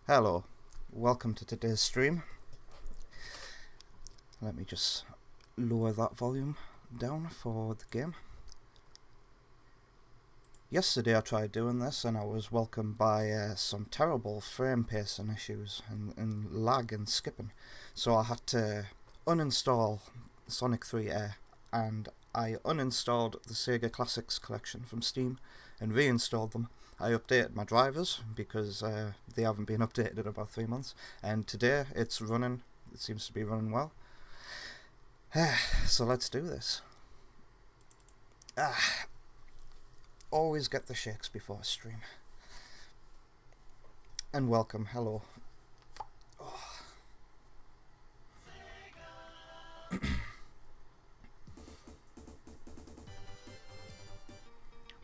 Hello, welcome to today's stream. Let me just lower that volume down for the game. Yesterday I tried doing this and I was welcomed by some terrible frame pacing issues and lag and skipping. So I had to uninstall Sonic 3 and I uninstalled the Sega Classics collection from Steam and reinstalled them. I updated my drivers because they haven't been updated in about 3 months, and today it's running. It seems to be running well. So let's do this. Always get the shakes before a stream. And welcome, hello.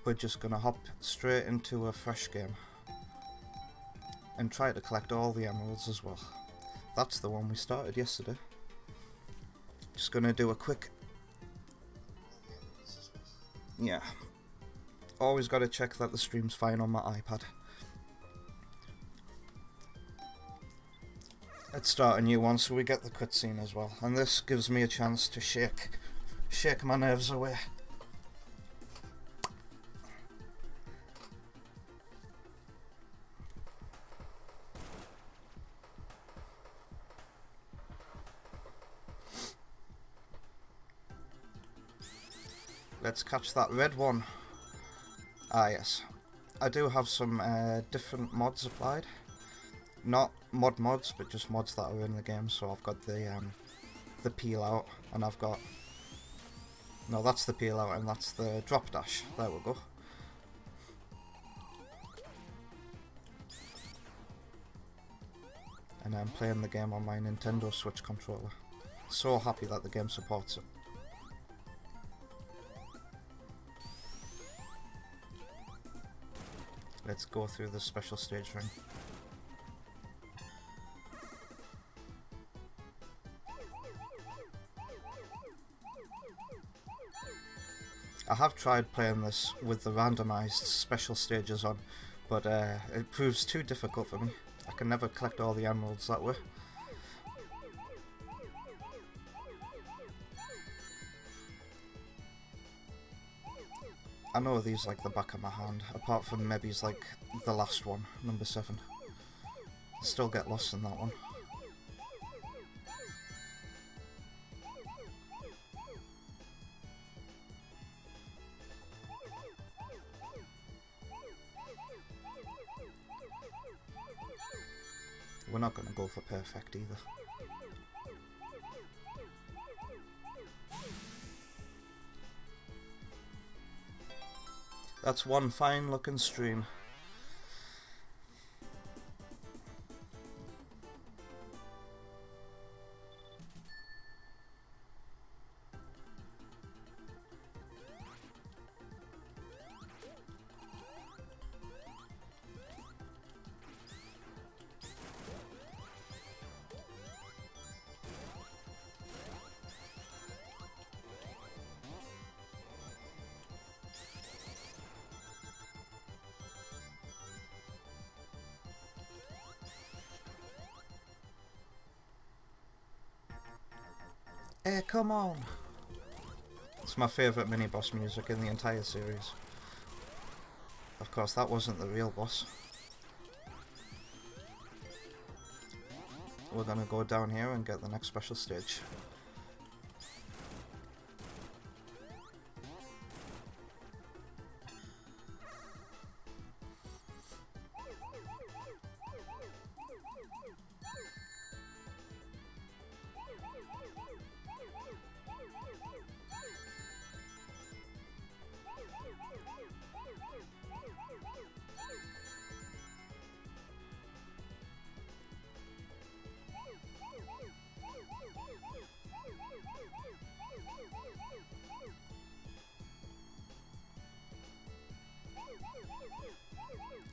We're just gonna hop straight into a fresh game and try to collect all the emeralds as well. That's the one we started yesterday. Just gonna do a quick... Yeah. Always gotta check that the stream's fine on my iPad. Let's start a new one so we get the cutscene as well. And this gives me a chance to shake my nerves away. Let's catch that red one. Ah yes, I do have some different mods applied. Not mods, but just mods that are in the game. So I've got the peel out, and I've got... No, that's the peel out, and that's the drop dash. There we go. And I'm playing the game on my Nintendo Switch controller. So happy that the game supports it. Let's go through the special stage ring. I have tried playing this with the randomized special stages on, but it proves too difficult for me. I can never collect all the emeralds that way. I know these like the back of my hand, apart from maybe like the last one, number 7. I still get lost in that one. We're not going to go for perfect either. That's one fine looking stream. Hey, come on! It's my favourite mini-boss music in the entire series. Of course, that wasn't the real boss. We're gonna go down here and get the next special stage.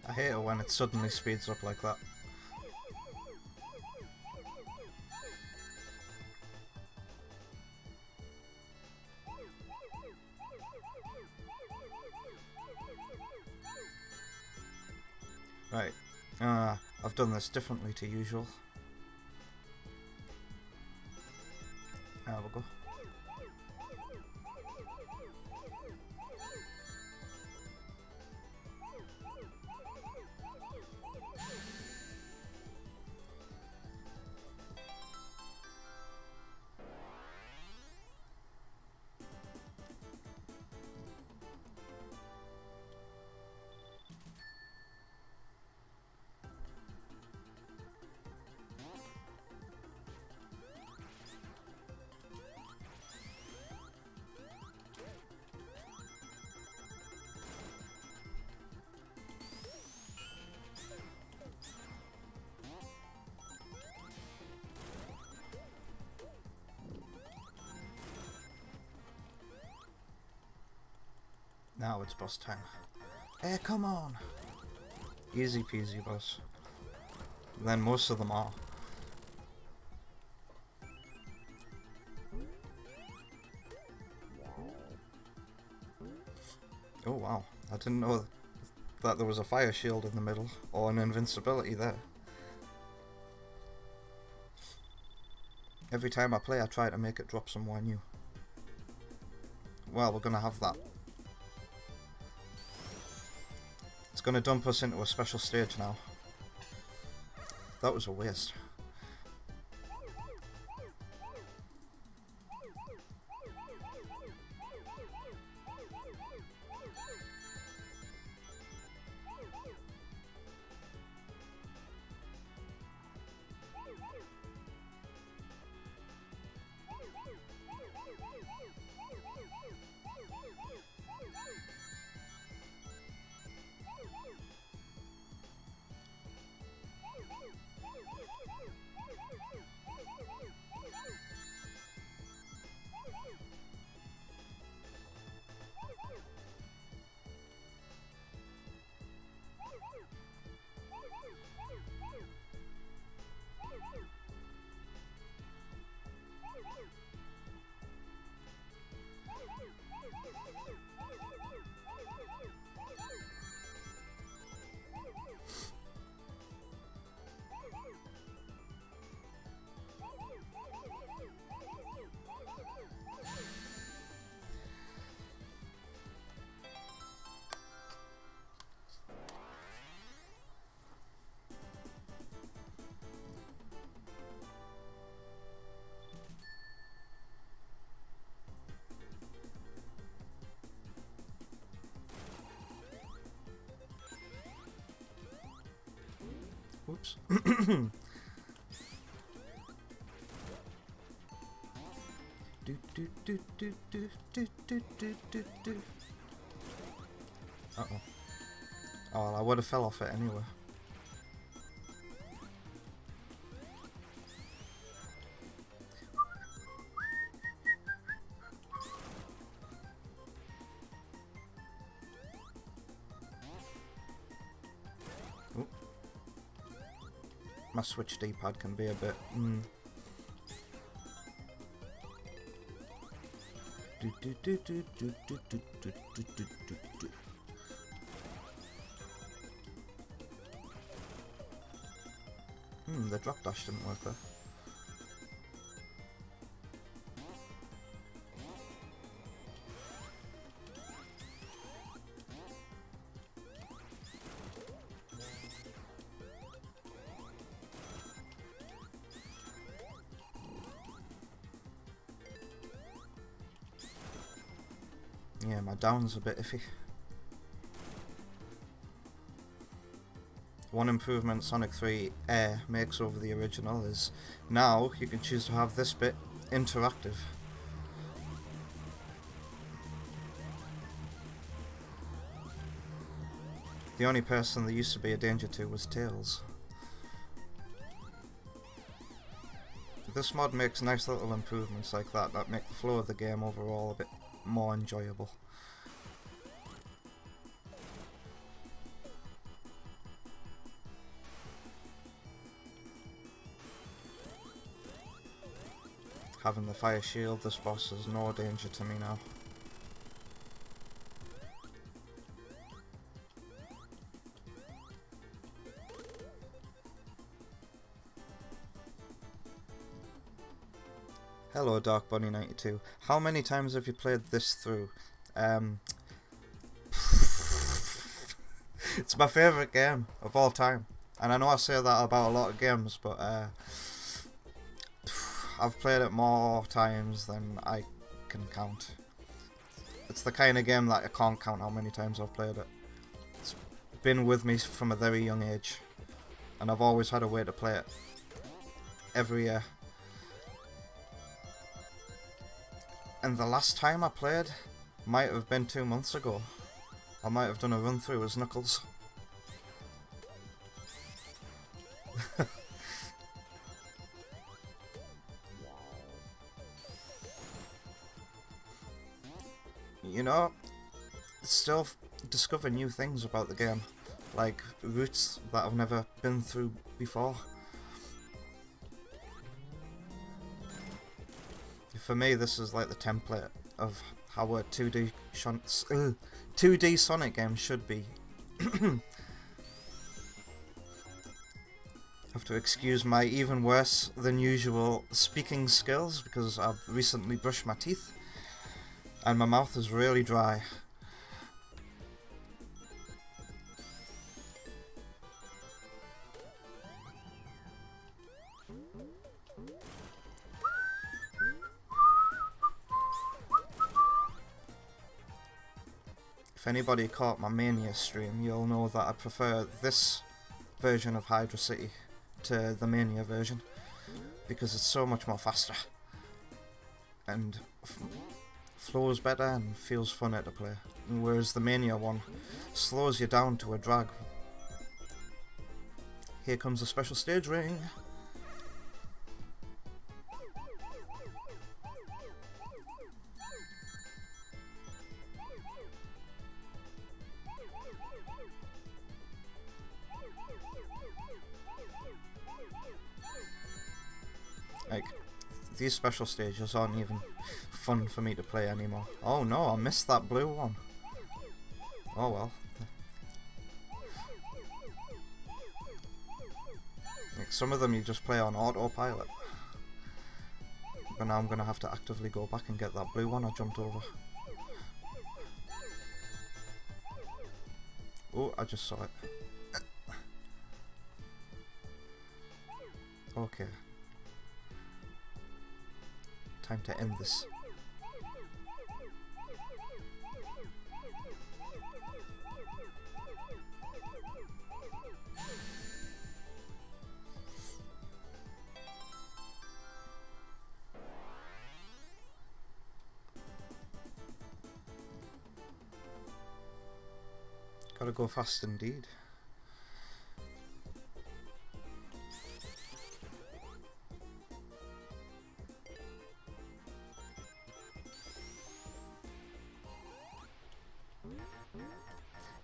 I hate it when it suddenly speeds up like that. Right. I've done this differently to usual. There we go. Now it's boss time. Hey, come on! Easy peasy, boss. Then most of them are. Oh wow, I didn't know that there was a fire shield in the middle, or an invincibility there. Every time I play I try to make it drop somewhere new. Well, we're gonna have that. It's gonna dump us into a special stage now. That was a waste. Whoops. Uh-oh. Oh, well, I would have fell off it anyway. Ooh. My Switch D-pad can be a bit... the drop dash didn't work there. Yeah, my down's a bit iffy. One improvement Sonic 3 A.I.R makes over the original is now you can choose to have this bit interactive. The only person that used to be a danger to was Tails. This mod makes nice little improvements like that make the flow of the game overall a bit more enjoyable. Having the fire shield, this boss is no danger to me now. Hello, Dark Bunny 92. How many times have you played this through? It's my favourite game of all time. And I know I say that about a lot of games, but I've played it more times than I can count. It's the kind of game that I can't count how many times I've played it. It's been with me from a very young age, and I've always had a way to play it every year. And the last time I played might have been 2 months ago. I might have done a run through as Knuckles. You know, still discover new things about the game, like routes that I've never been through before. For me, this is like the template of how a 2D Sonic game should be. Have to excuse my even worse than usual speaking skills because I've recently brushed my teeth and my mouth is really dry. If anybody caught my Mania stream, you'll know that I prefer this version of Hydra City to the Mania version because it's so much more faster and flows better and feels funner to play, whereas the Mania one slows you down to a drag. Here comes a special stage ring. Like, these special stages aren't even fun for me to play anymore. Oh no, I missed that blue one. Oh well. Like, some of them you just play on autopilot. But now I'm gonna have to actively go back and get that blue one I jumped over. Oh, I just saw it. Okay. Time to end this. Gotta go fast indeed.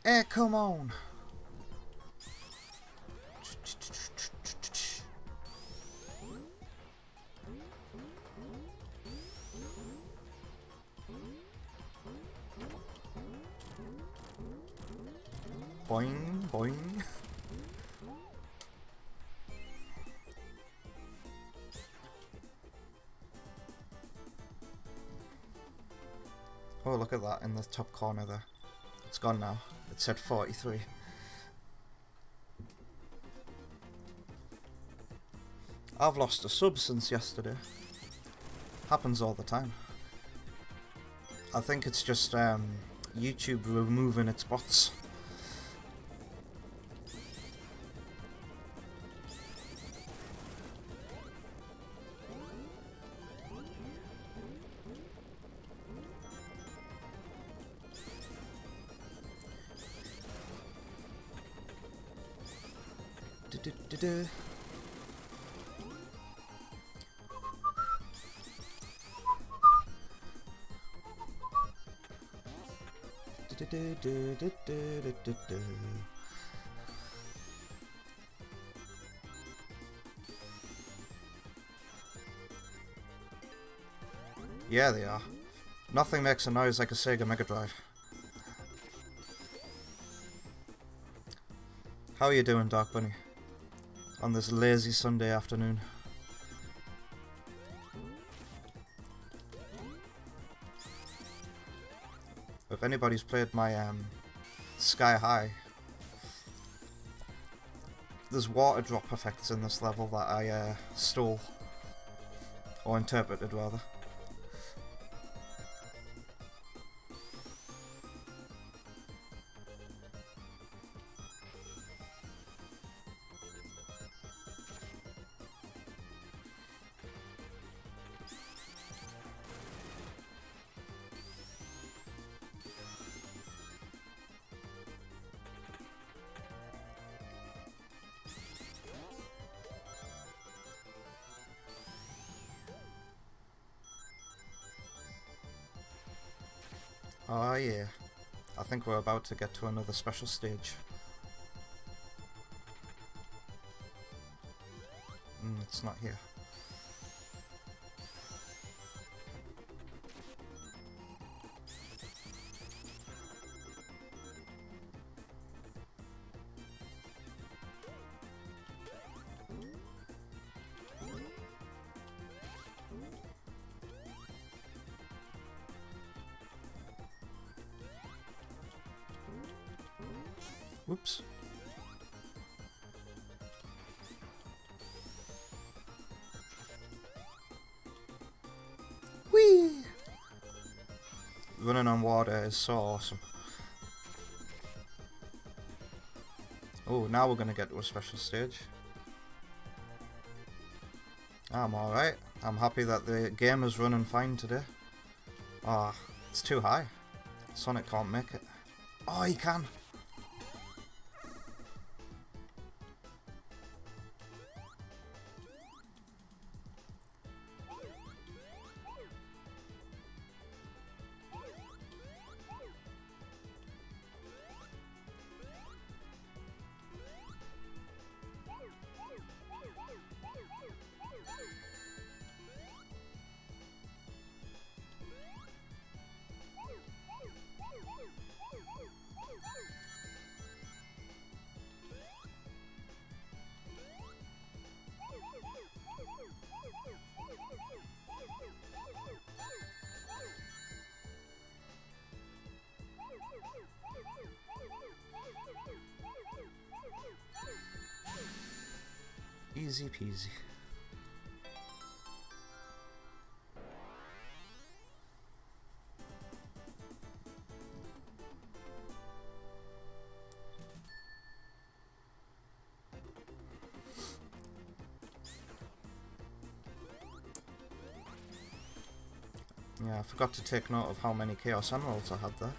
Eh, come on! Boing, boing. Oh, look at that in the top corner there. It's gone now. It said 43. I've lost a sub since yesterday. Happens all the time. I think it's just YouTube removing its bots. Yeah, they are. Nothing makes a noise like a Sega Mega Drive. How are you doing, Dark Bunny? On this lazy Sunday afternoon. anybody's played my Sky High, there's water drop effects in this level that I stole, or interpreted rather. Oh yeah, I think we're about to get to another special stage. It's not here. Whoops. Whee! Running on water is so awesome. Oh, now we're gonna get to a special stage. I'm alright. I'm happy that the game is running fine today. Ah, oh, it's too high. Sonic can't make it. Oh, he can! Easy peasy. Yeah, I forgot to take note of how many Chaos Emeralds I had there.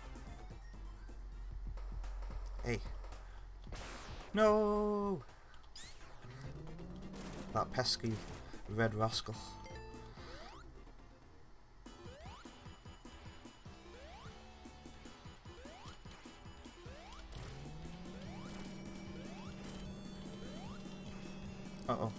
Hey. No! That pesky red rascal. Uh-oh.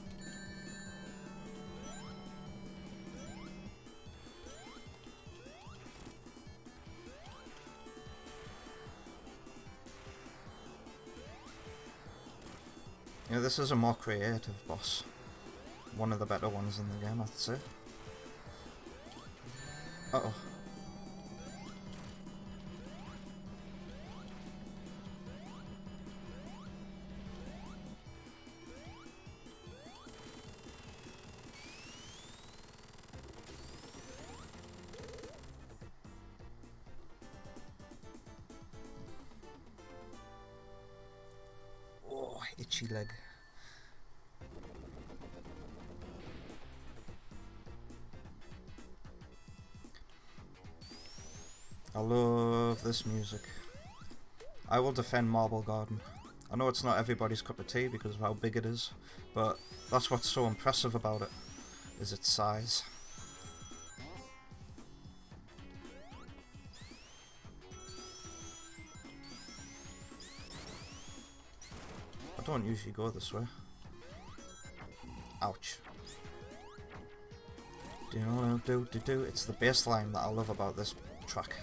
Yeah, this is a more creative boss. One of the better ones in the game, I'd say. Uh-oh. Oh, itchy leg. I love this music. I will defend Marble Garden. I know it's not everybody's cup of tea because of how big it is, but that's what's so impressive about it, is its size. I don't usually go this way. Ouch. Do. It's the bass line that I love about this track.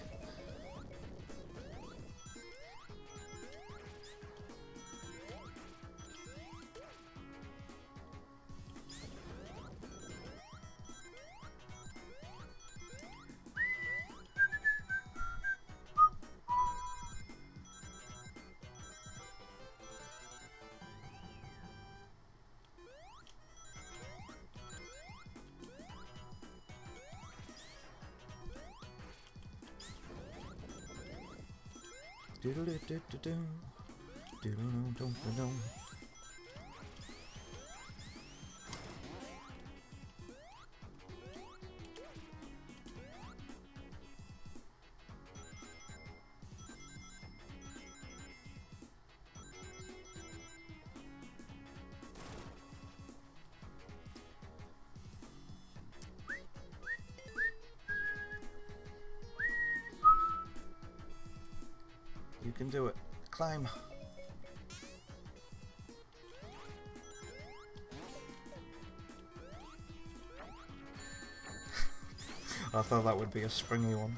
You can do it. Climb. I thought that would be a springy one.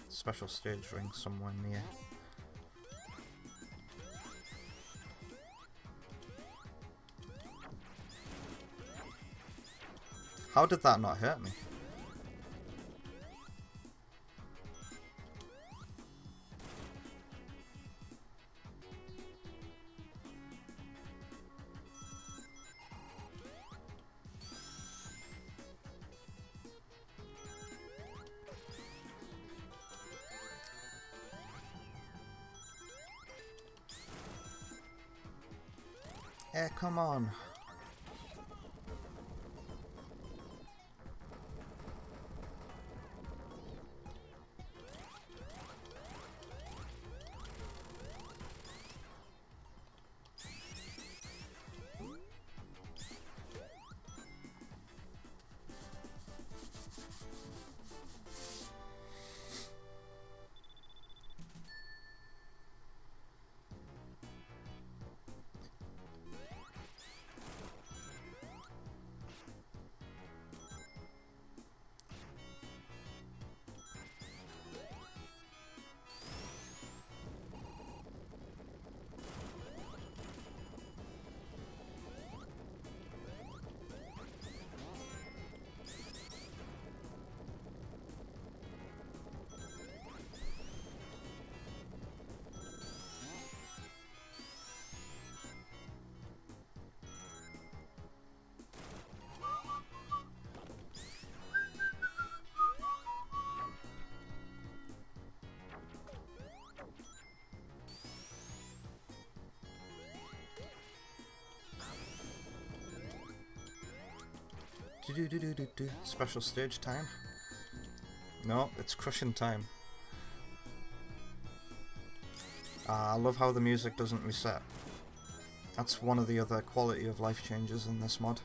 Special stage ring somewhere near. How did that not hurt me? Eh, come on. Special stage time? No, it's crushing time. I love how the music doesn't reset. That's one of the other quality of life changes in this mod.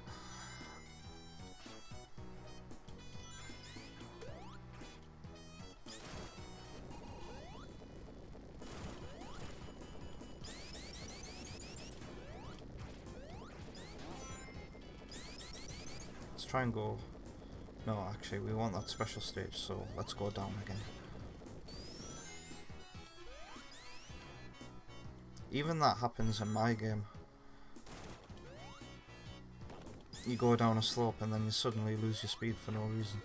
Let's try and go... No, actually, we want that special stage, so let's go down again. Even that happens in my game. You go down a slope and then you suddenly lose your speed for no reason.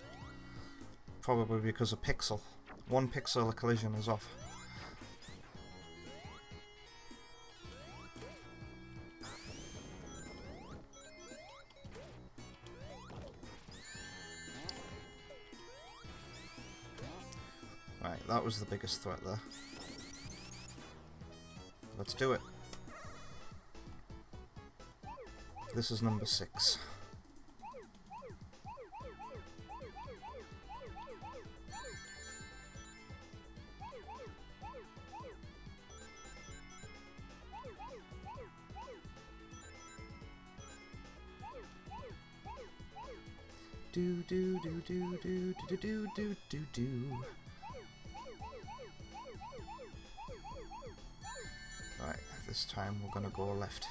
Probably because a pixel. 1 pixel of collision is off. Right, that was the biggest threat there. Let's do it. This is number 6. Do do do do do do do do do do. Right, this time we're gonna go left.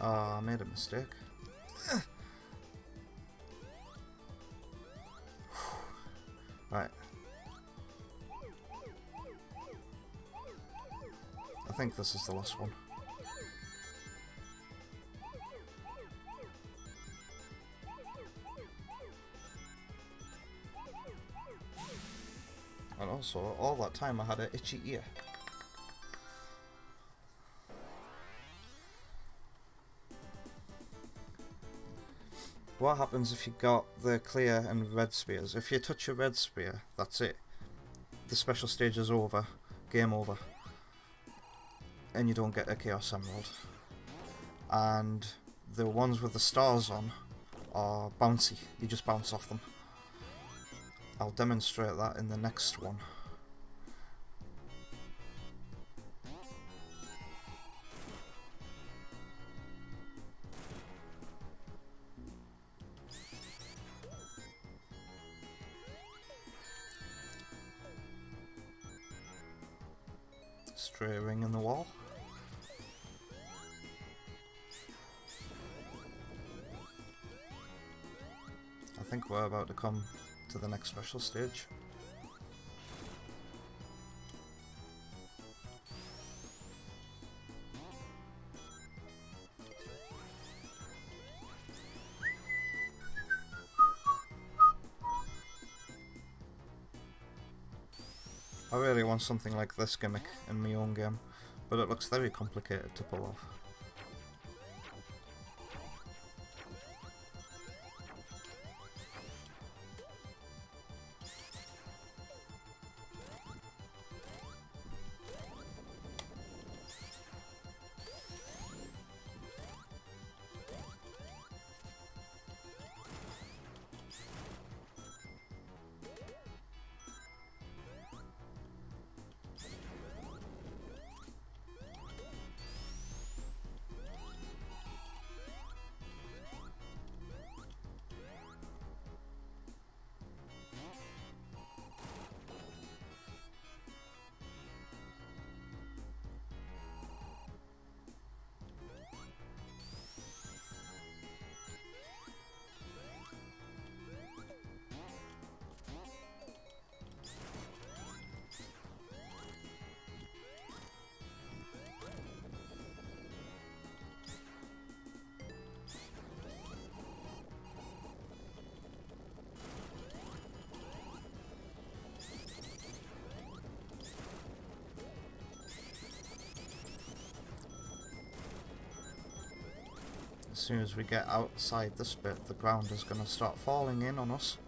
I made a mistake. think this is the last one. And also, all that time I had an itchy ear. What happens if you got the clear and red spears? If you touch a red spear, that's it. The special stage is over. Game over. And you don't get a Chaos Emerald. And the ones with the stars on are bouncy. You just bounce off them. I'll demonstrate that in the next one. Stray ring in the wall. I think we're about to come to the next special stage. I really want something like this gimmick in my own game, but it looks very complicated to pull off. As soon as we get outside this bit, the ground is going to start falling in on us.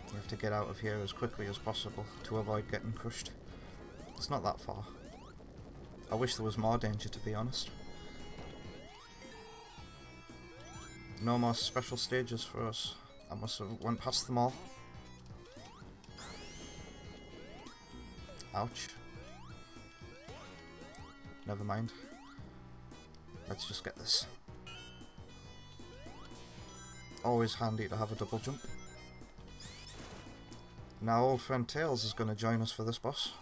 We have to get out of here as quickly as possible to avoid getting crushed. It's not that far. I wish there was more danger, to be honest. No more special stages for us. I must have went past them all. Ouch. Never mind. Let's just get this. Always handy to have a double jump. Now old friend Tails is going to join us for this boss.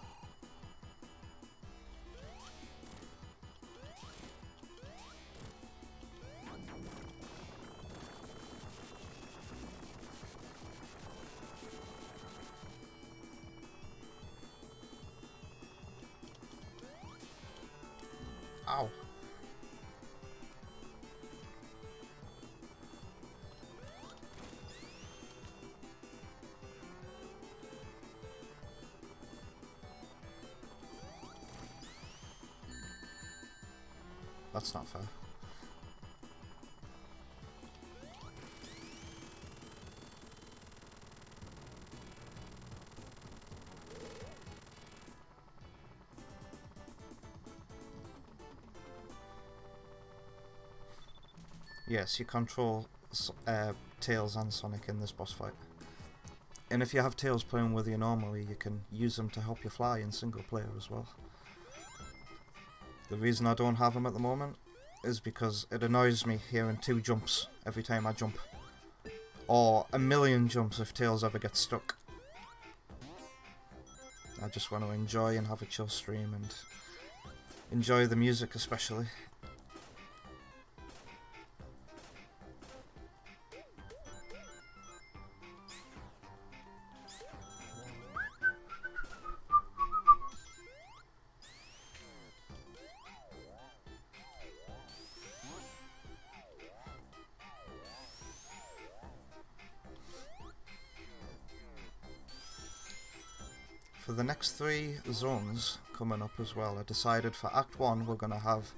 Ow. That's not fair. Yes, you control Tails and Sonic in this boss fight. And if you have Tails playing with you normally, you can use them to help you fly in single player as well. The reason I don't have him at the moment is because it annoys me hearing 2 jumps every time I jump. Or a million jumps if Tails ever gets stuck. I just want to enjoy and have a chill stream and enjoy the music especially. for the next 3 zones coming up as well, I decided for Act 1 we're going to have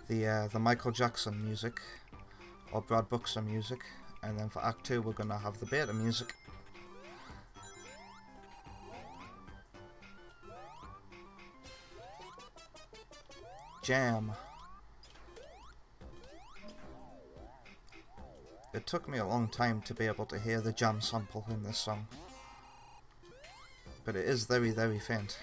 the Michael Jackson music, or Brad Buxer music, and then for Act 2 we're going to have the beta music. Jam. It took me a long time to be able to hear the jam sample in this song, but it is very, very faint.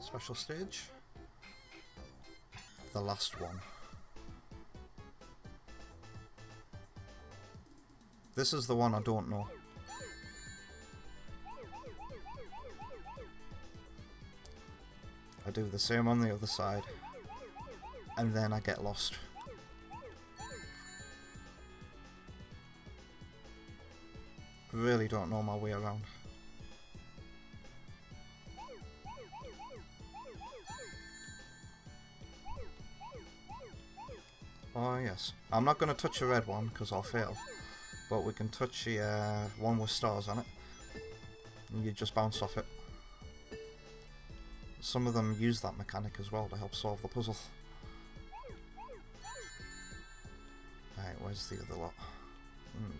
Special stage. The last one. This is the one I don't know. I do the same on the other side, and then I get lost. Really don't know my way around. Oh yes. I'm not going to touch a red one because I'll fail, but we can touch the one with stars on it, and you just bounce off it. Some of them use that mechanic as well to help solve the puzzle. Right, where's the other lot?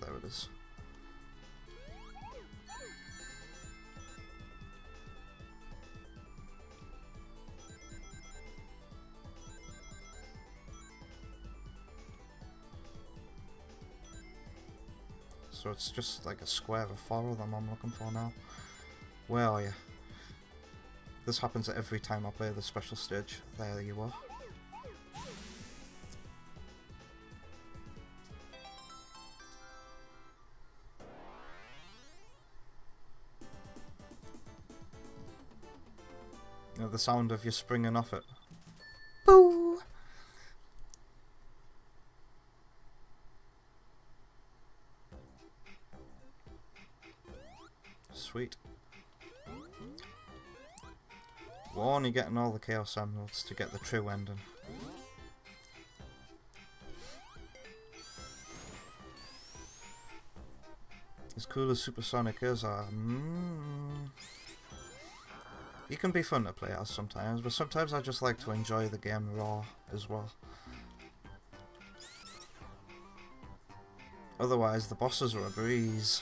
There it is. So it's just like a square of 4 of them I'm looking for now. Where are you? This happens every time I play the special stage. There you are. You know the sound of you springing off it? Boo! Sweet. We're only getting all the Chaos Emeralds to get the true ending. As cool as Supersonic is, he can be fun to play as sometimes, but sometimes I just like to enjoy the game raw as well. Otherwise, the bosses are a breeze.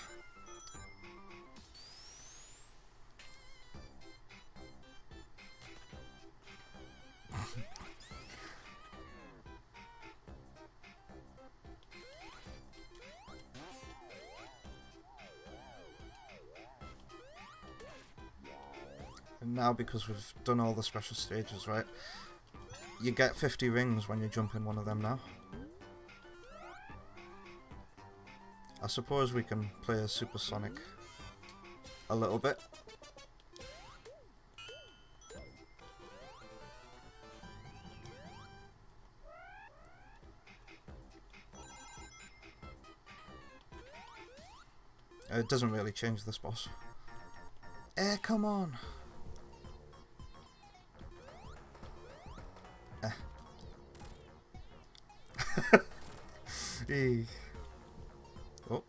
And now, because we've done all the special stages, right, you get 50 rings when you jump in one of them now. I suppose we can play as Supersonic a little bit. It doesn't really change this boss. Come on! Oh.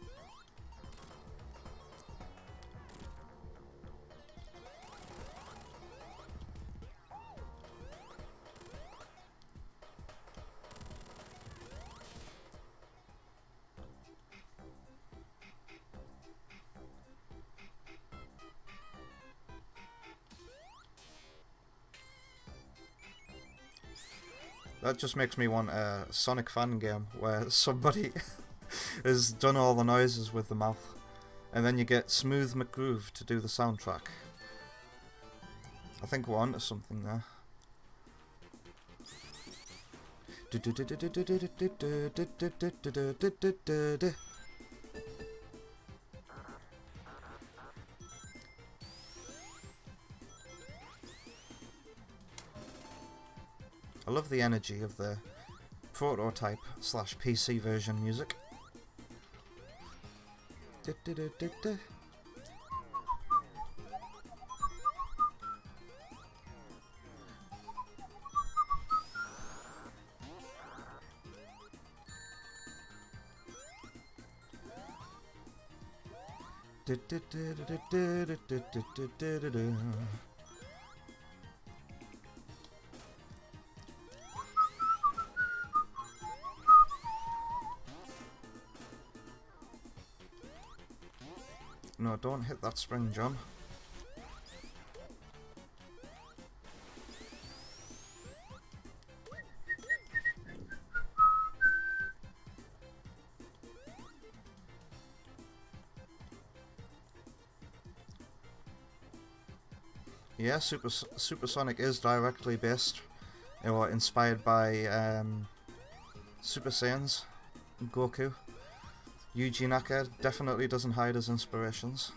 That just makes me want a Sonic fan game where somebody has done all the noises with the mouth, and then you get Smooth McGroove to do the soundtrack. I think we're onto something there. love the energy of the prototype slash PC version music. No, don't hit that spring, John. Yeah, Supersonic is directly based or inspired by Super Saiyans, Goku. Yuji Naka definitely doesn't hide his inspirations.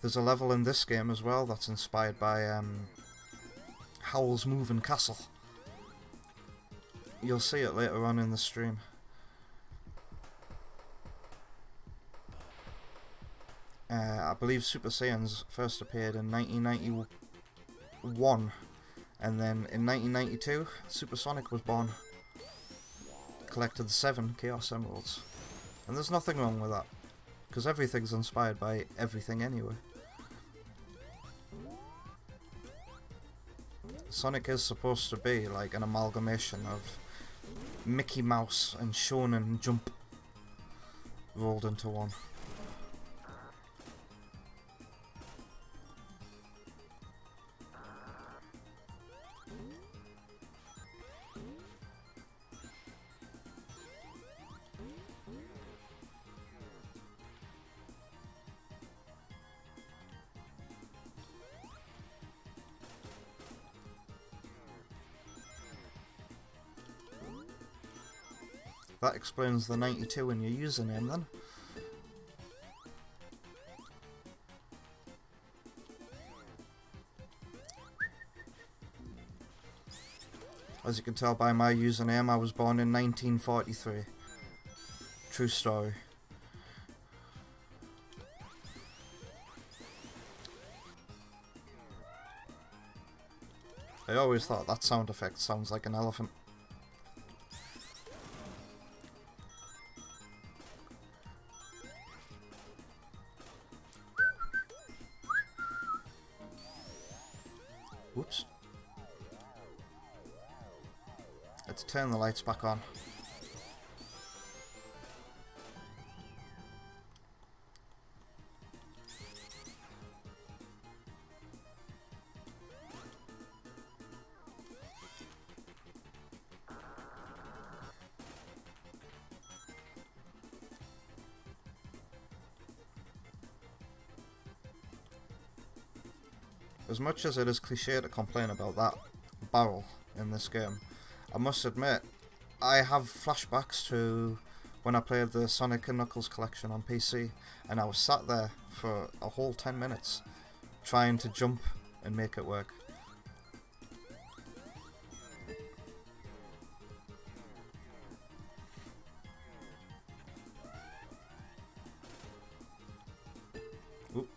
There's a level in this game as well that's inspired by Howl's Moving Castle. You'll see it later on in the stream. I believe Super Saiyans first appeared in 1991, and then in 1992 Supersonic was born. Collected 7 Chaos Emeralds. And there's nothing wrong with that, because everything's inspired by everything anyway. Sonic is supposed to be like an amalgamation of Mickey Mouse and Shonen Jump rolled into one. That explains the 92 in your username then. As you can tell by my username, I was born in 1943. True story. I always thought that sound effect sounds like an elephant. Whoops. Let's turn the lights back on. As much as it is cliche to complain about that barrel in this game, I must admit, I have flashbacks to when I played the Sonic & Knuckles collection on PC, and I was sat there for a whole 10 minutes trying to jump and make it work. Oop.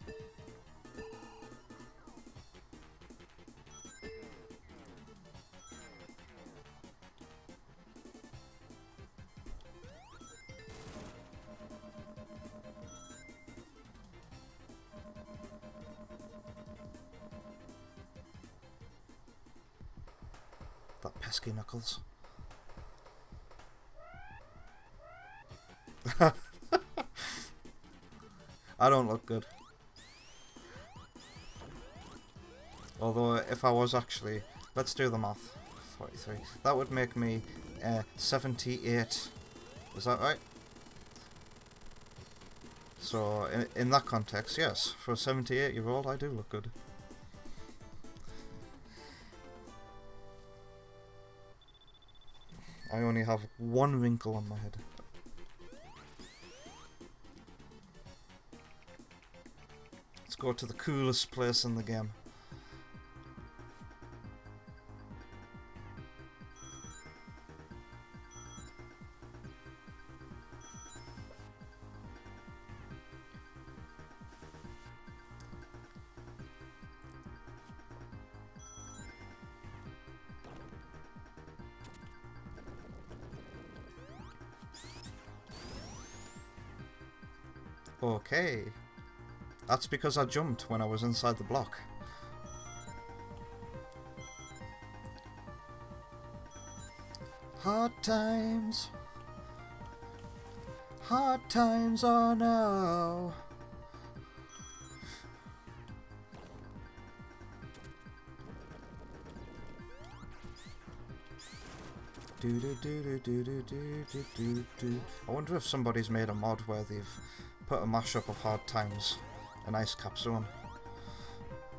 That pesky Knuckles. I don't look good. Although, if I was actually... Let's do the math. 43. That would make me 78. Is that right? So, in that context, yes. For a 78-year-old, I do look good. I only have one wrinkle on my head. Let's go to the coolest place in the game. Okay. That's because I jumped when I was inside the block. Hard times. Hard times are now. I wonder if somebody's made a mod where they've put a mashup of Hard Times and Ice Cap Zone.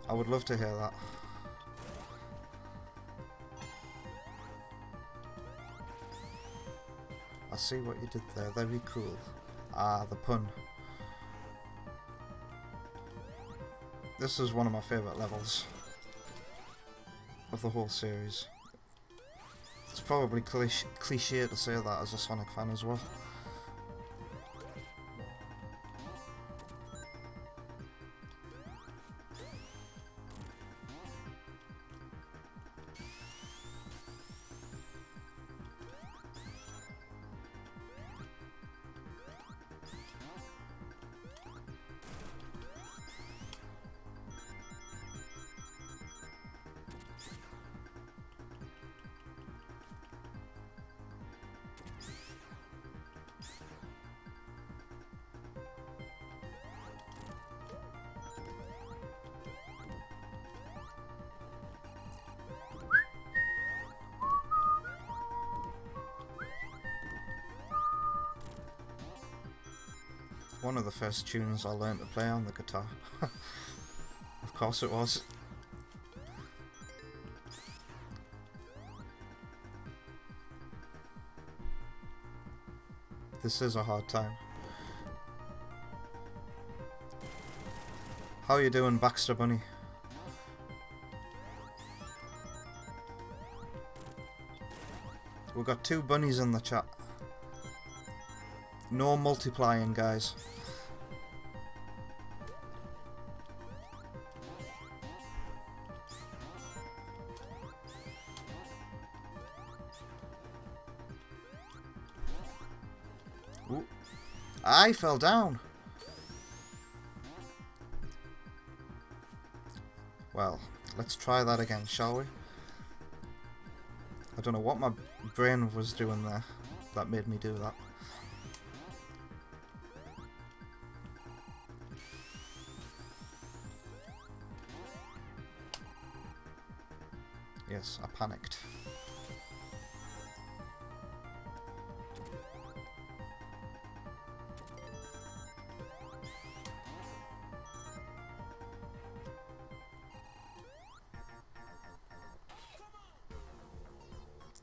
I would love to hear that. I see what you did there, very cool. Ah, the pun. This is one of my favourite levels of the whole series. It's probably cliche to say that as a Sonic fan as well. One of the first tunes I learned to play on the guitar. Of course it was. This is a hard time. How you doing, Baxter Bunny? We've got 2 bunnies in the chat. No multiplying, guys. Ooh. I fell down. Well, let's try that again, shall we? I don't know what my brain was doing there that made me do that. Yes, I panicked.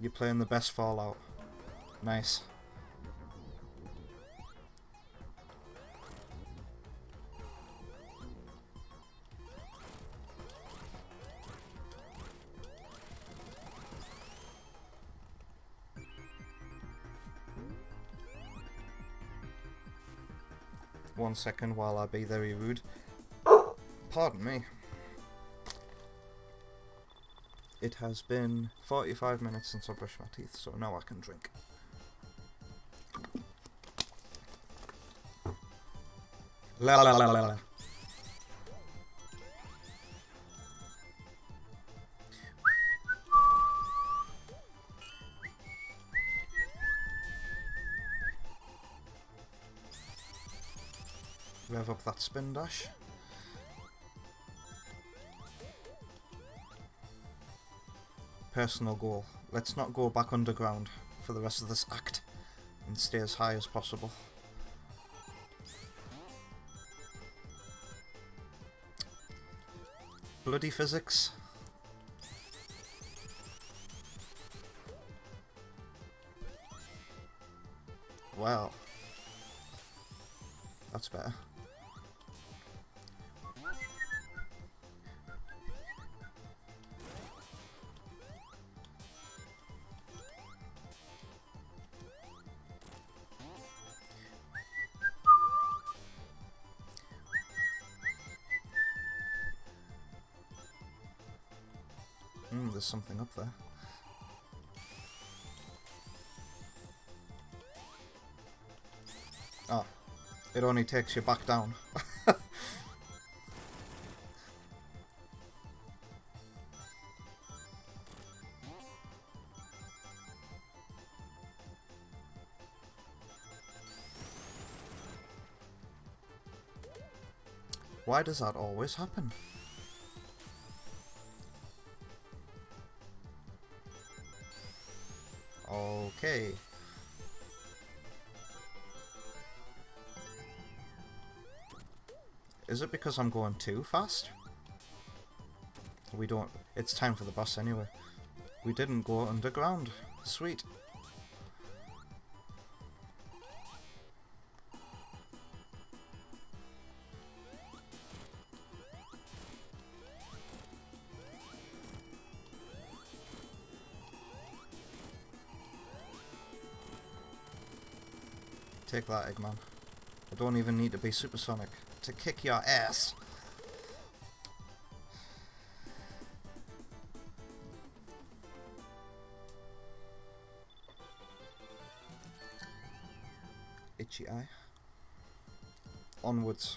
You're playing the best Fallout. Nice. One second while I be very rude. Pardon me. It has been 45 minutes since I brushed my teeth, so now I can drink. La la la la la. Rev up that spin dash. Personal goal. Let's not go back underground for the rest of this act and stay as high as possible. Bloody physics. Well, that's better. There's something up there. Ah, It only takes you back down. Why does that always happen? Okay. Is it because I'm going too fast? We don't... It's time for the boss anyway. We didn't go underground. Sweet. Take that, Eggman. I don't even need to be supersonic to kick your ass. Itchy eye. Onwards.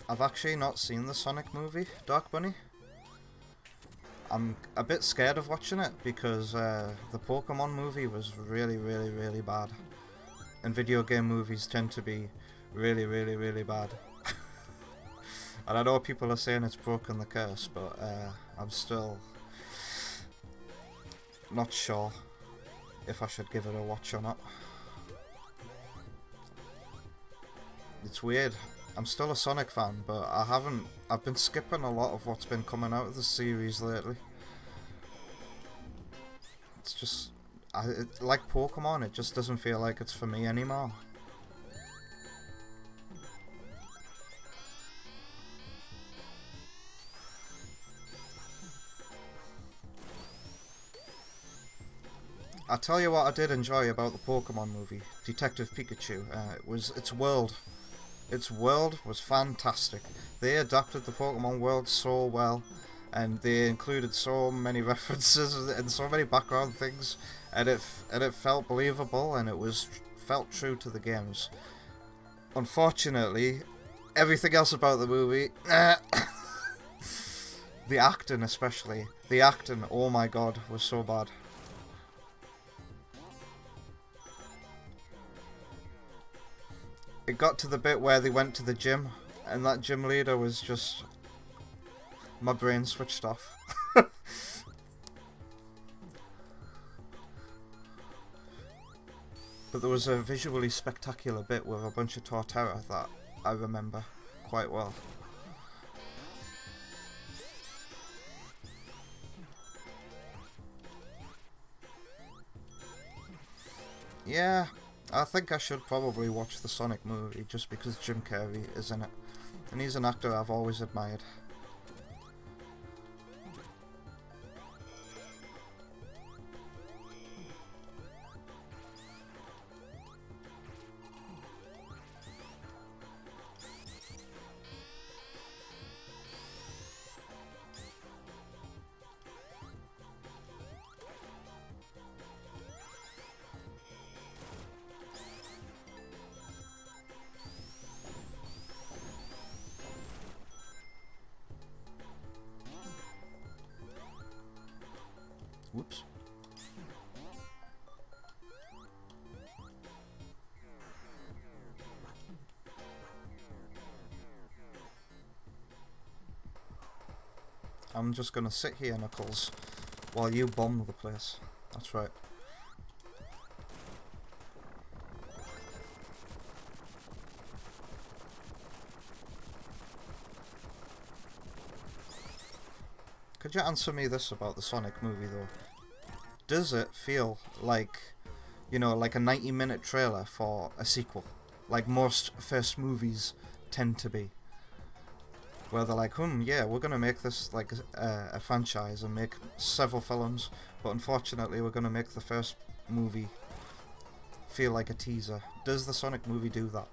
I've actually not seen the Sonic movie, Dark Bunny. I'm a bit scared of watching it because the Pokemon movie was really, really, really bad. And video game movies tend to be really, really, really bad. And I know people are saying it's broken the curse, but I'm still not sure if I should give it a watch or not. It's weird. I'm still a Sonic fan, but I've been skipping a lot of what's been coming out of the series lately. It's just, like Pokemon, it just doesn't feel like it's for me anymore. I tell you what I did enjoy about the Pokemon movie, Detective Pikachu, its world. Its world was fantastic. They adapted the Pokemon world so well, and they included so many references and so many background things, and it felt believable, and felt true to the games. Unfortunately, everything else about the movie, the acting especially, oh my god, was so bad. It got to the bit where they went to the gym, and that gym leader was just... My brain switched off. But there was a visually spectacular bit with a bunch of Torterra that I remember quite well. Yeah, I think I should probably watch the Sonic movie just because Jim Carrey is in it. And he's an actor I've always admired. Whoops. I'm just gonna sit here, Knuckles, while you bomb the place. That's right. Could you answer me this about the Sonic movie though? Does it feel like, you know, like a 90-minute trailer for a sequel? Like most first movies tend to be. where they're like, yeah, we're gonna make this like a franchise and make several films, but unfortunately we're gonna make the first movie feel like a teaser. Does the Sonic movie do that?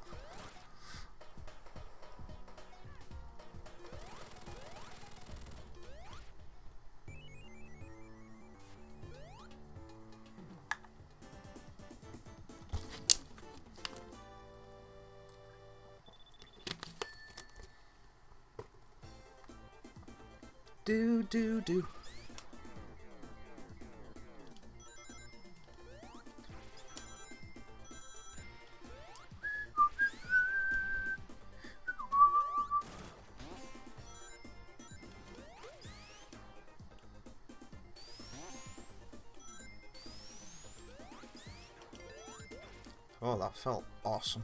Do. Oh, that felt awesome.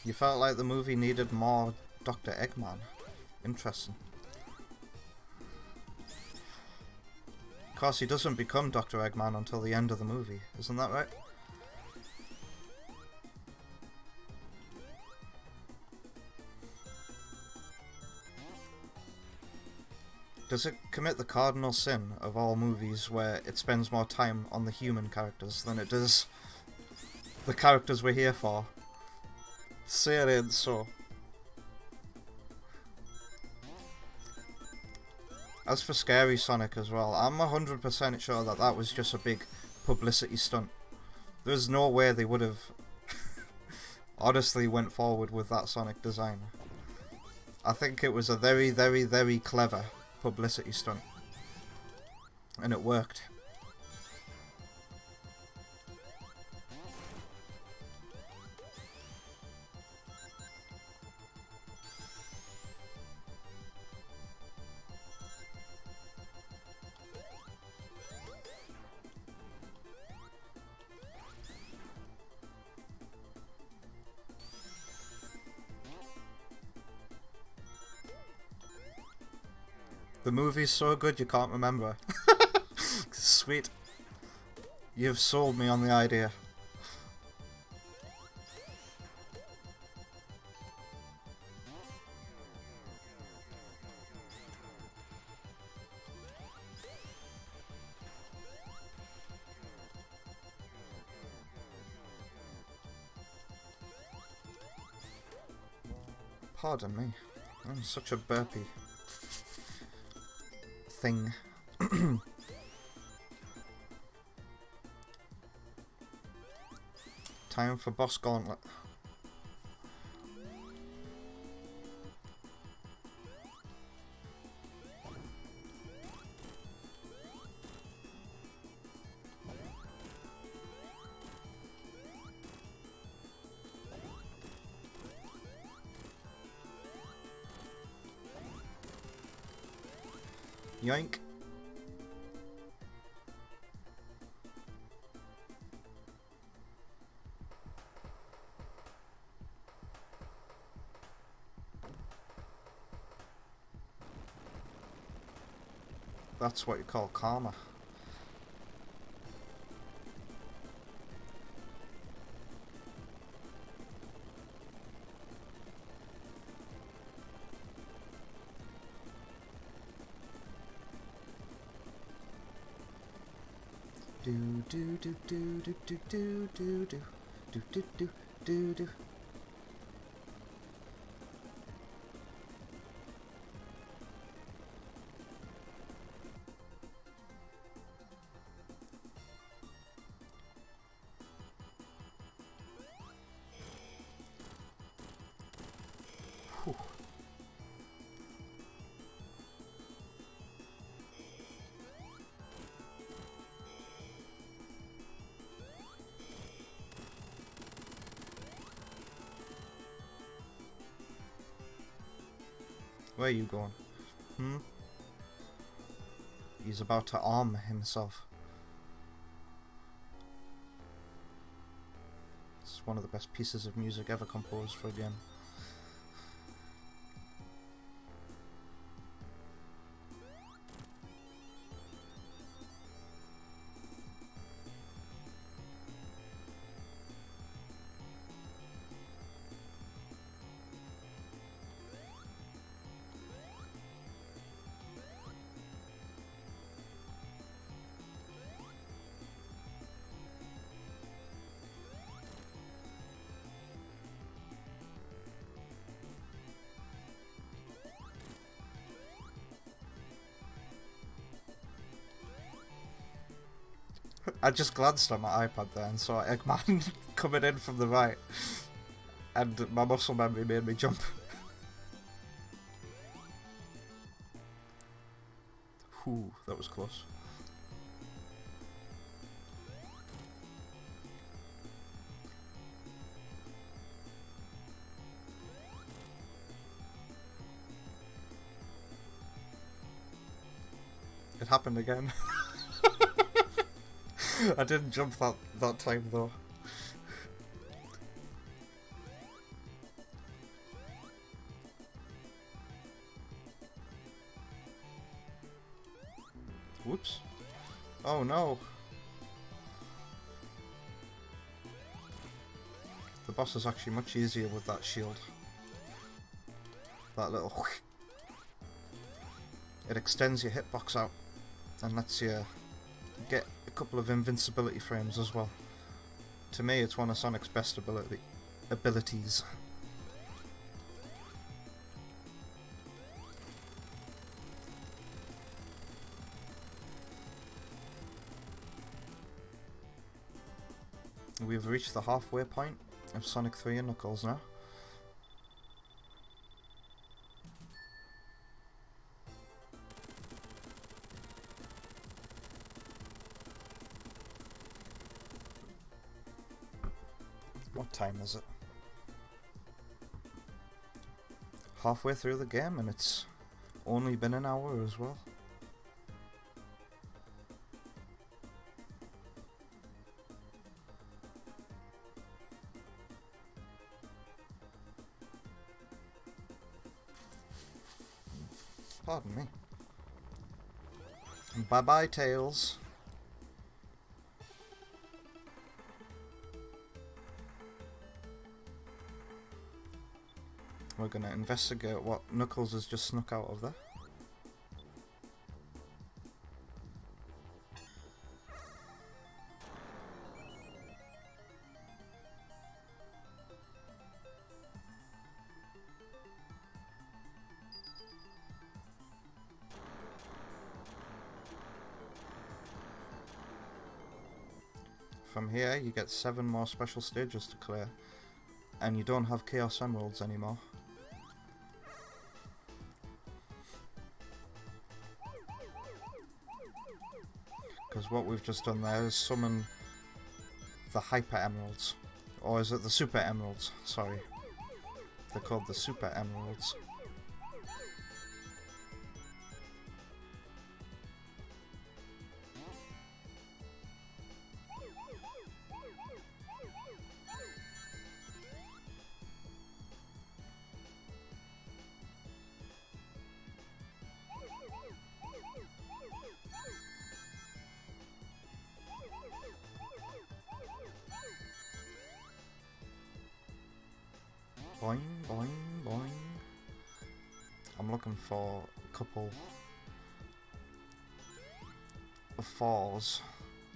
You felt like the movie needed more Dr. Eggman. Interesting. Of course, he doesn't become Dr. Eggman until the end of the movie, isn't that right? Does it commit the cardinal sin of all movies where it spends more time on the human characters than it does the characters we're here for? Say it ain't so. As for Scary Sonic as well, I'm 100% sure that that was just a big publicity stunt. There's no way they would have honestly went forward with that Sonic design. I think it was a very, very, very clever publicity stunt. And it worked. The movie's so good you can't remember. Sweet. You've sold me on the idea. Pardon me. I'm such a burpy thing. Time for boss gauntlet. Yoink. That's what you call karma. Do do do do do do do do do do do do do do. Whew. Where are you going? He's about to arm himself. It's one of the best pieces of music ever composed for a game. I just glanced at my iPad there and saw Eggman coming in from the right, and my muscle memory made me jump. Whew, that was close. It happened again. I didn't jump that time though. Whoops. Oh no. The boss is actually much easier with that shield. That little... It extends your hitbox out and lets you get a couple of invincibility frames as well. To me, it's one of Sonic's best abilities. We've reached the halfway point of Sonic 3 and Knuckles now. What time is it? Halfway through the game, and it's only been an hour as well. Pardon me. Bye bye, Tails. We're gonna investigate what Knuckles has just snuck out of there. From here, you get 7 more special stages to clear, and you don't have Chaos Emeralds anymore. Because what we've just done there is summon the Hyper Emeralds. Or is it the Super Emeralds? Sorry. They're called the Super Emeralds. Boing, boing, boing. I'm looking for a couple of 4s.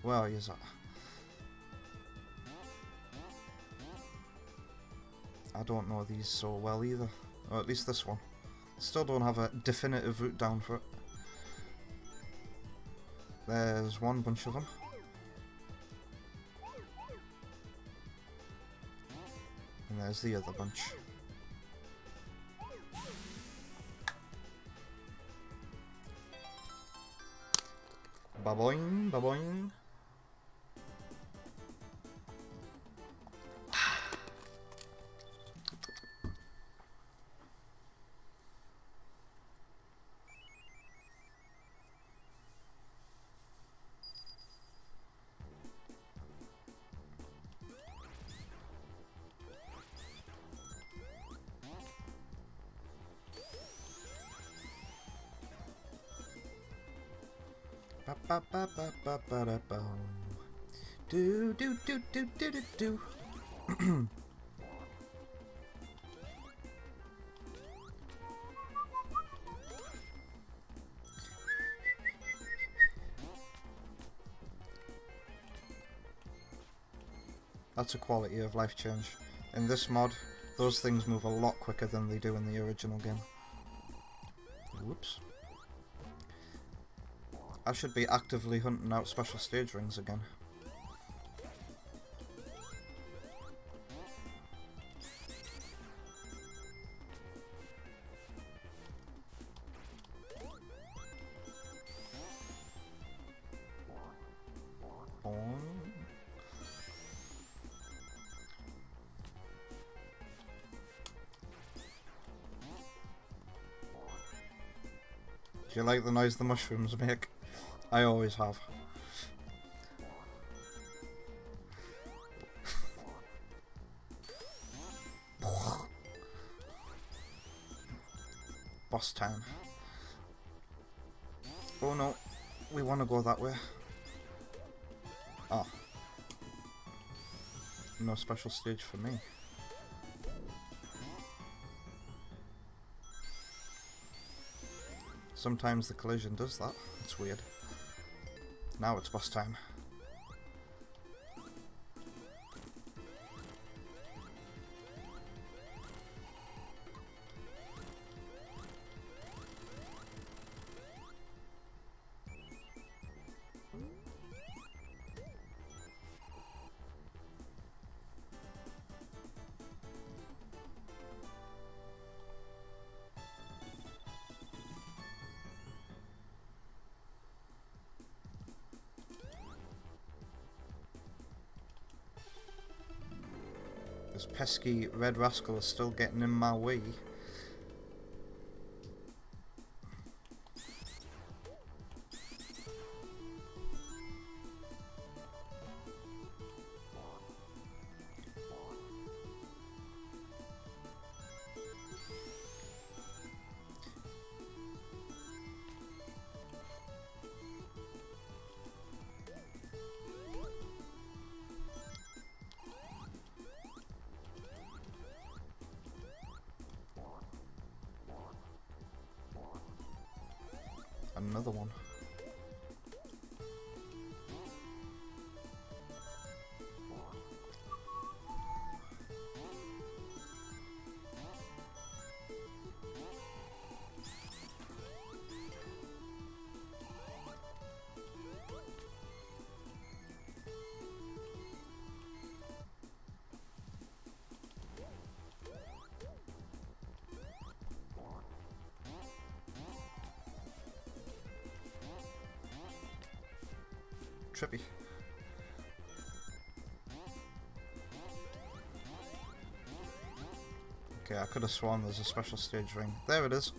Where is that? I don't know these so well either. Or at least this one. Still don't have a definitive route down for it. There's one bunch of them. And there's the other bunch. Ba-boing, ba-boing. Ba ba ba ba ba ba da ba. Do do do do do do do. That's a quality of life change. In this mod, those things move a lot quicker than they do in the original game. Whoops. I should be actively hunting out special stage rings again. Do you like the noise the mushrooms make? I always have. Boss time. Oh no, we want to go that way. Oh. No special stage for me. Sometimes the collision does that. It's weird. Now it's boss time. This pesky red rascal is still getting in my way. Another one. Trippy. Okay, I could have sworn there's a special stage ring. There it is.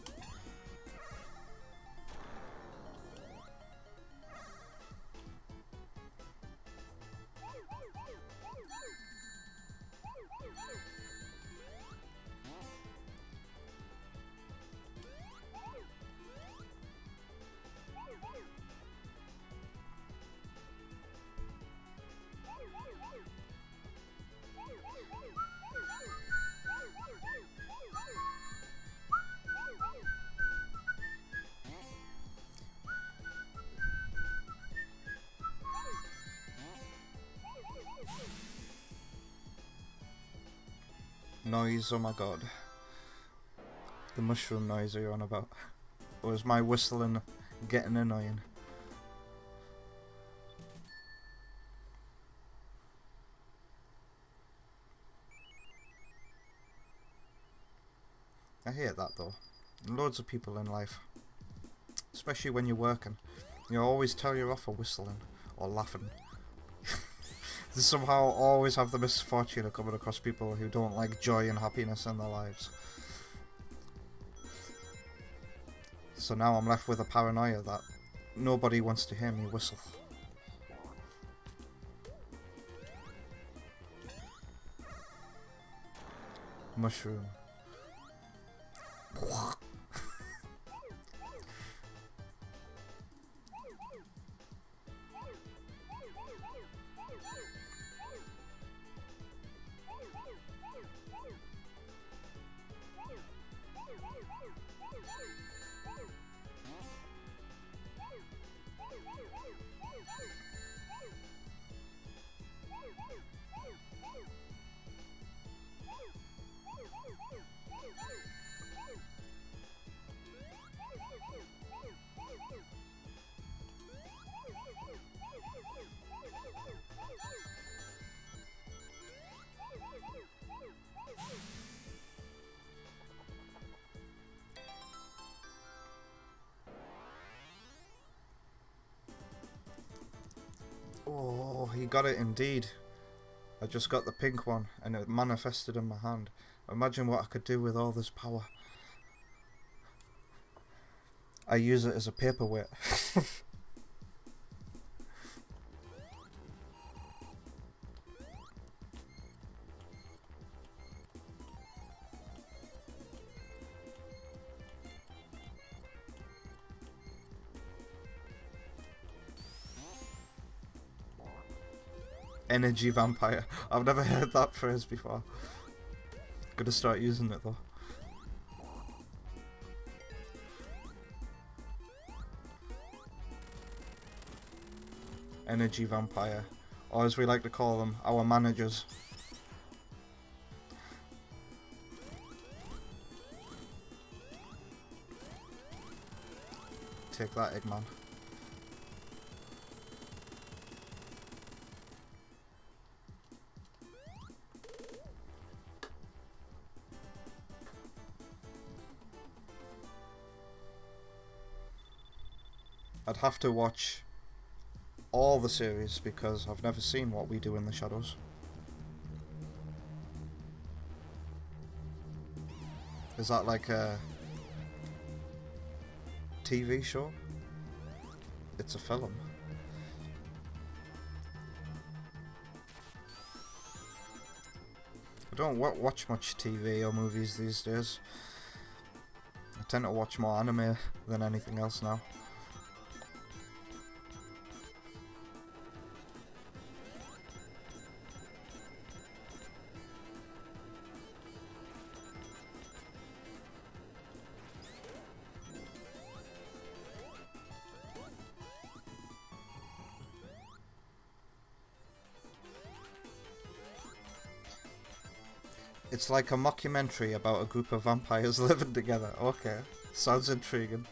Noise, oh my god. The mushroom noise are you on about? Or is my whistling getting annoying? I hate that though. Loads of people in life, especially when you're working, you always tell you're off for whistling or laughing. They somehow always have the misfortune of coming across people who don't like joy and happiness in their lives. So now I'm left with a paranoia that nobody wants to hear me whistle. Mushroom. Oh, he got it indeed. I just got the pink one and it manifested in my hand. Imagine what I could do with all this power. I use it as a paperweight. Energy vampire. I've never heard that phrase before. Gonna start using it though. Energy vampire. Or as we like to call them, our managers. Take that, Eggman. I'd have to watch all the series because I've never seen What We Do in the Shadows. Is that like a TV show? It's a film. I don't watch much TV or movies these days. I tend to watch more anime than anything else now. It's like a mockumentary about a group of vampires living together. Okay, sounds intriguing.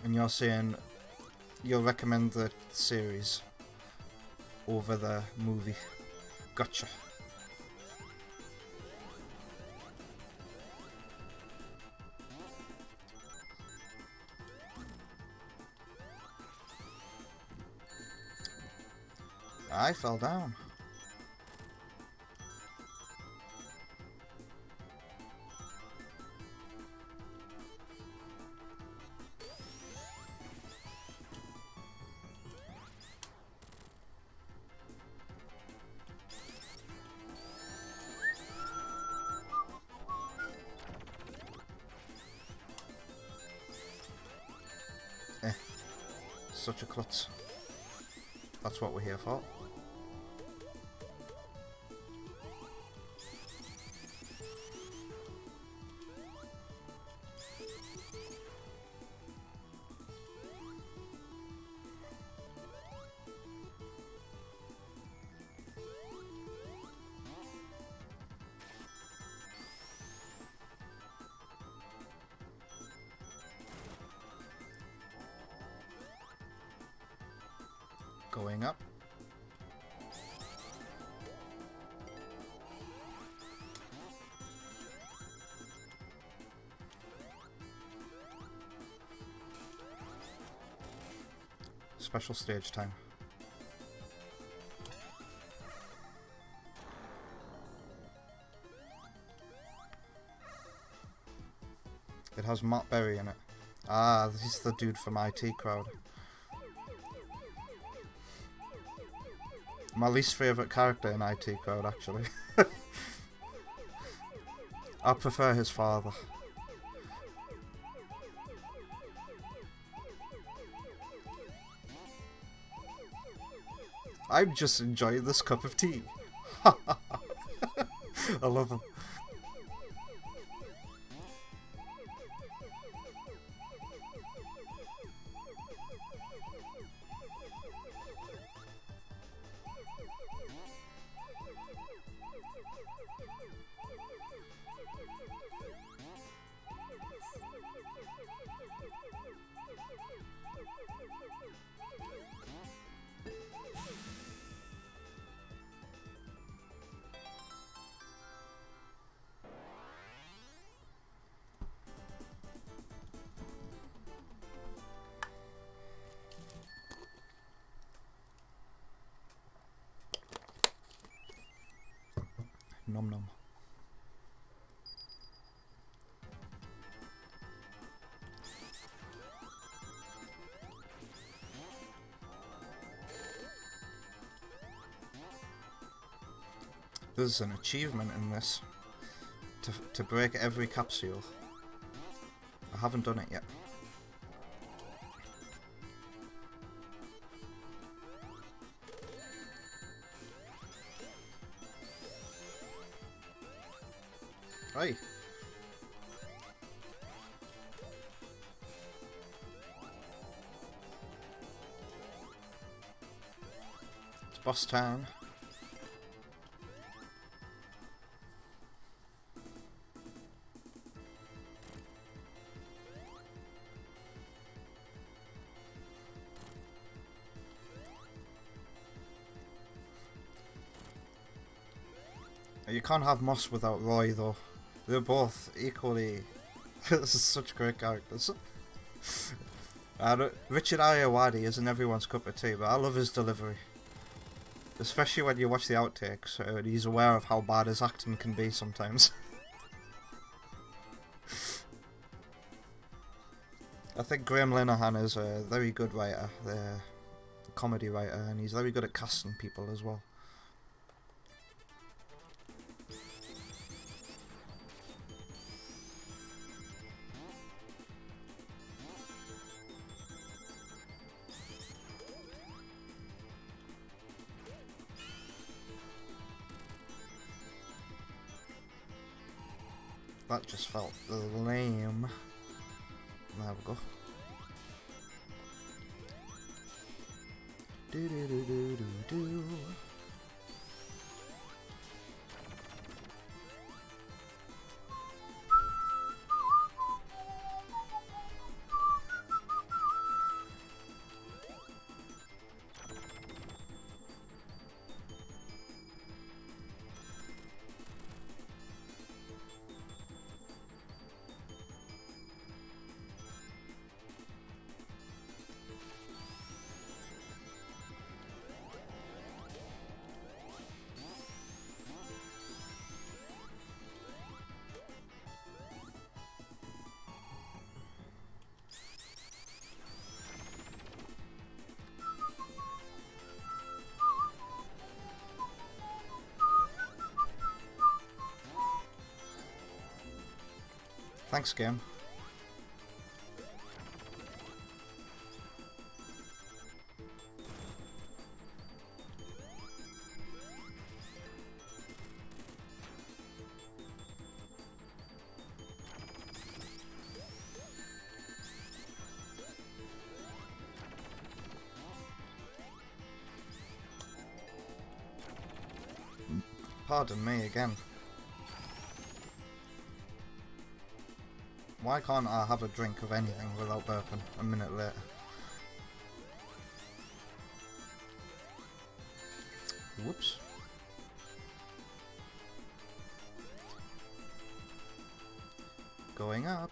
And you're saying you'll recommend the series over the movie. Gotcha. I fell down. Such a klutz. That's what we're here for. Going up. Special stage time. It has Matt Berry in it. Ah, he's the dude from IT Crowd. My least favourite character in IT Crowd, actually. I prefer his father. I'm just enjoying this cup of tea. I love him. Nom nom. There's an achievement in this to break every capsule. I haven't done it yet. Hey. It's boss time. You can't have Moss without Roy though. They're both equally such great characters. Richard Ayoade isn't everyone's cup of tea, but I love his delivery. Especially when you watch the outtakes, and he's aware of how bad his acting can be sometimes. I think Graham Linehan is a very good writer, the comedy writer, and he's very good at casting people as well. That just felt lame. There we go. Do do do do do do. Thanks, game. Pardon me again. Why can't I have a drink of anything without burping a minute later? Whoops. Going up.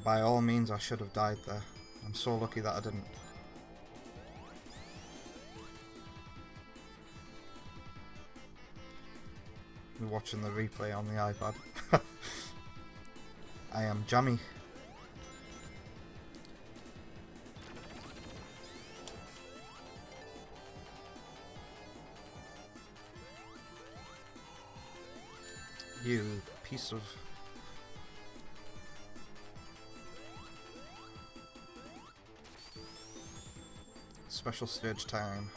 By all means, I should have died there. I'm so lucky that I didn't. We're watching the replay on the iPad. I am jammy. You piece of... Special stage time.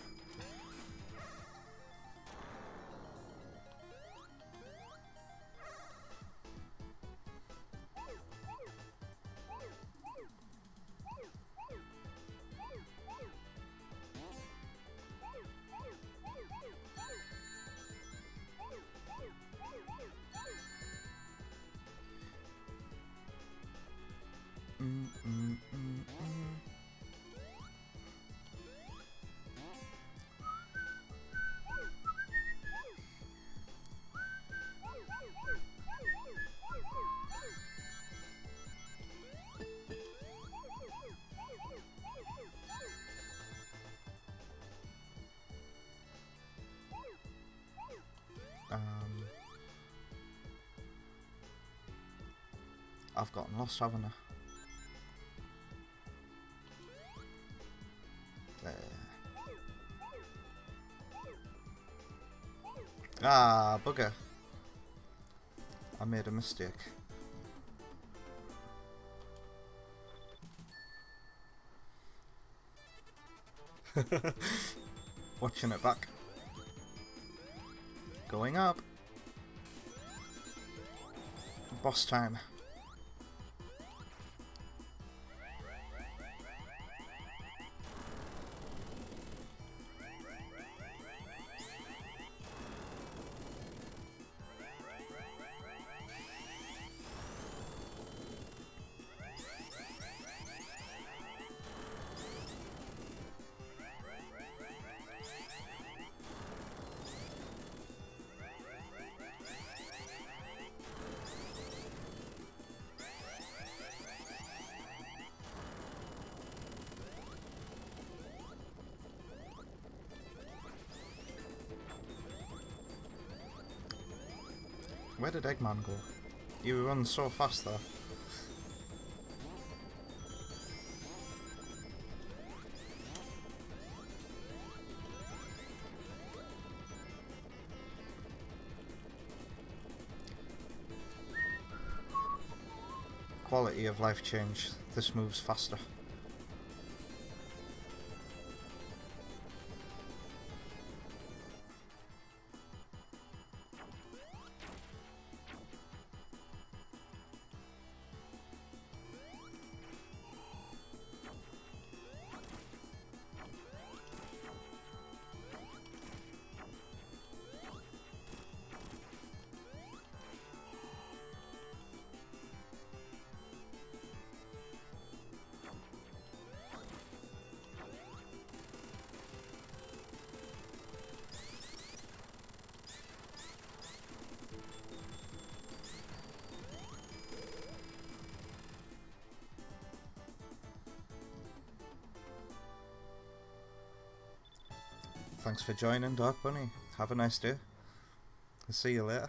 I've gotten lost, haven't I? There. Ah, bugger. I made a mistake. Watching it back. Going up. Boss time. Where did Eggman go? You run so fast there. Quality of life change. This moves faster. Thanks for joining, Dark Bunny. Have a nice day. I'll see you later.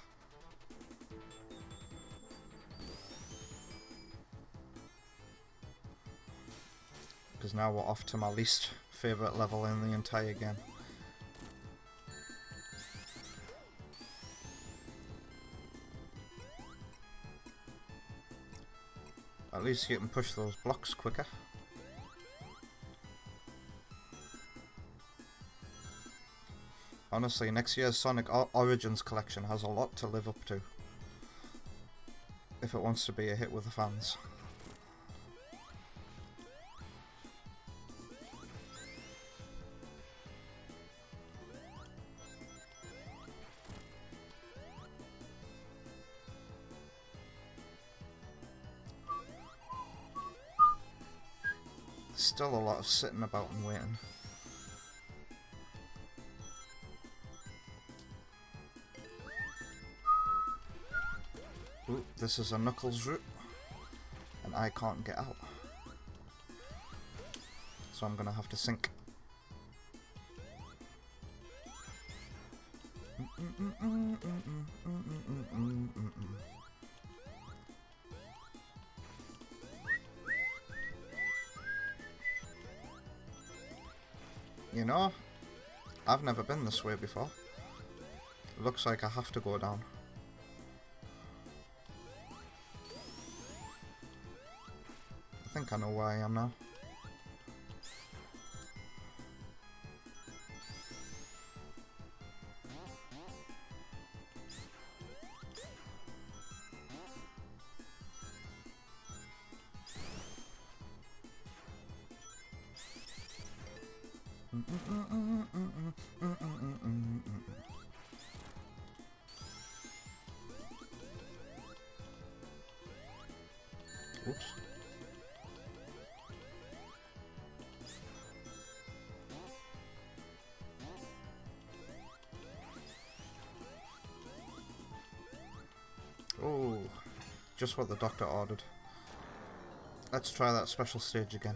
Because now we're off to my least favourite level in the entire game. At least you can push those blocks quicker. Honestly, next year's Sonic Origins collection has a lot to live up to. If it wants to be a hit with the fans. Still a lot of sitting about and waiting. Ooh, this is a Knuckles route, and I can't get out. So I'm gonna have to sink. You know, I've never been this way before. Looks like I have to go down. I think I know where I am now. Oops. Oh, just what the doctor ordered. Let's try that special stage again.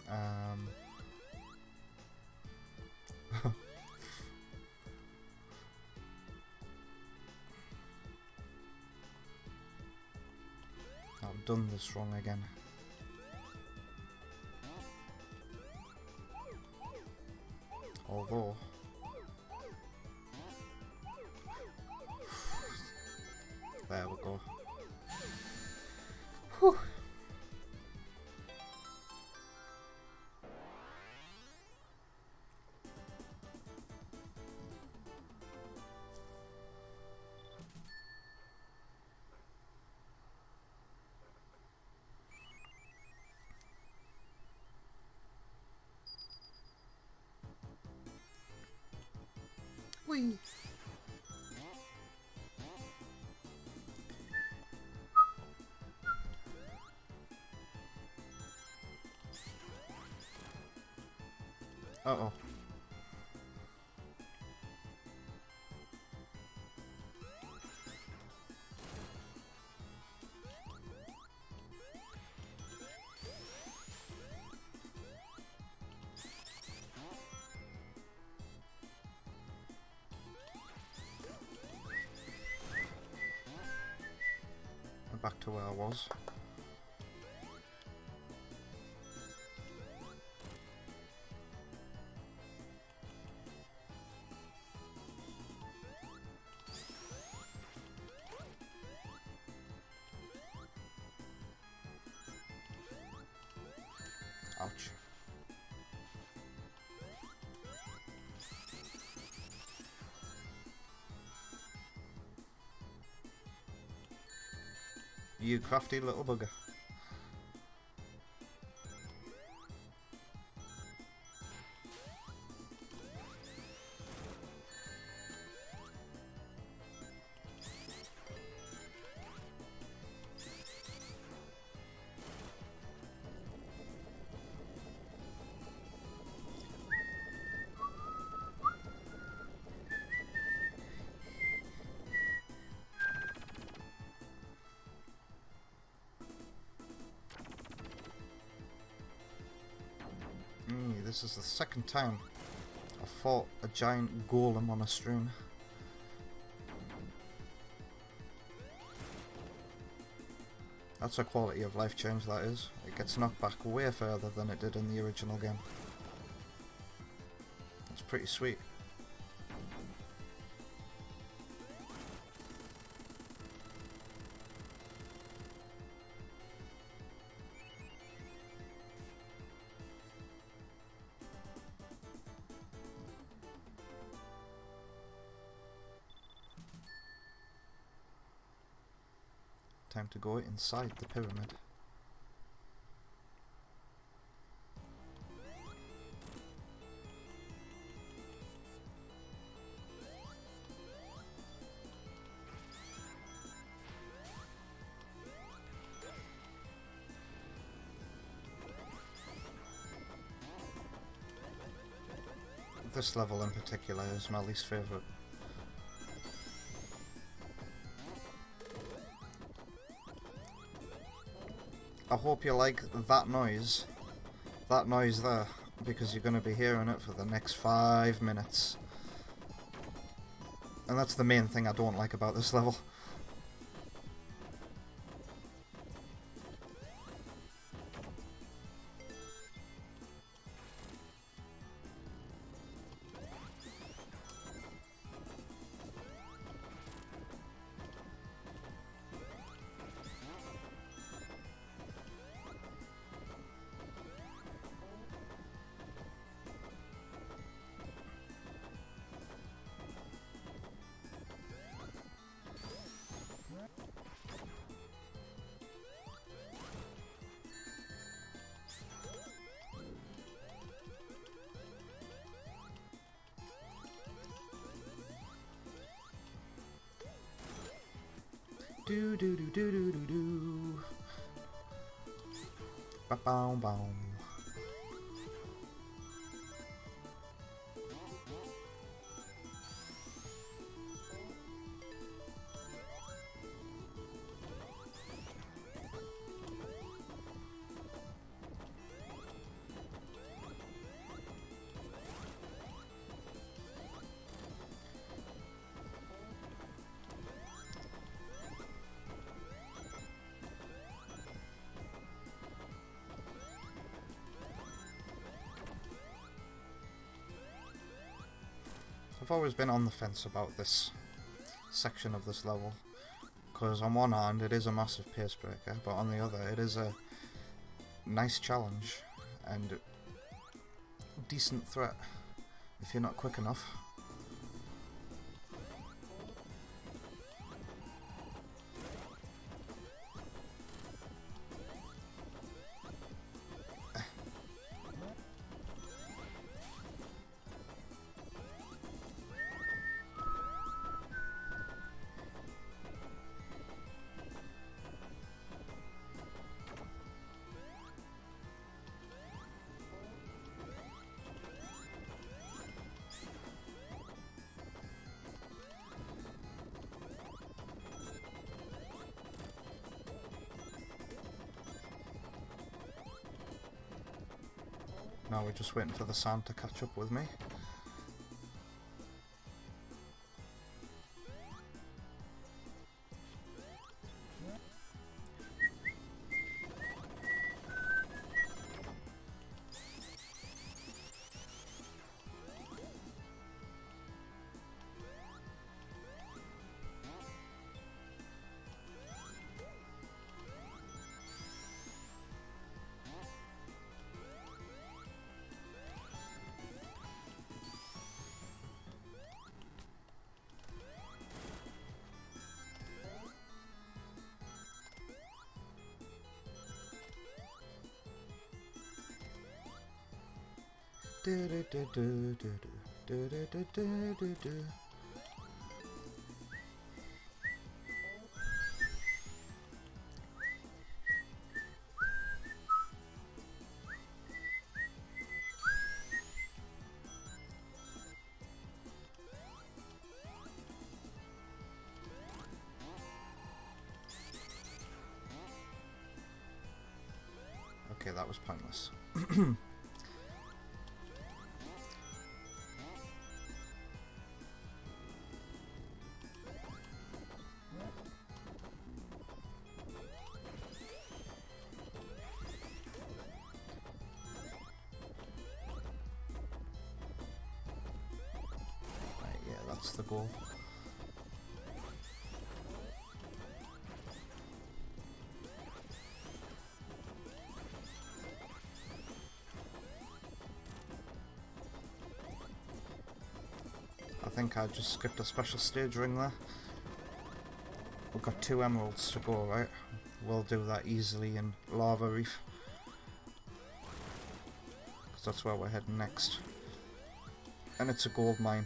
I've done this wrong again. Although... there we go. Whew. Whee! Uh-oh. I'm back to where I was. Ouch. You crafty little bugger. This is the second time I fought a giant golem on a stream. That's a quality of life change, that is. It gets knocked back way further than it did in the original game. It's pretty sweet. Time to go inside the pyramid. This level in particular is my least favourite. I hope you like that noise there, because you're going to be hearing it for the next 5 minutes. And that's the main thing I don't like about this level. Do do do do do do do. Ba bow bow. I've always been on the fence about this section of this level, because on one hand it is a massive pace breaker, but on the other it is a nice challenge and decent threat if you're not quick enough. Now we're just waiting for the sand to catch up with me. Okay, that was pointless. Right, yeah, that's the goal. I think I just skipped a special stage ring there. We've got 2 emeralds to go, right? We'll do that easily in Lava Reef, because that's where we're heading next. And it's a gold mine.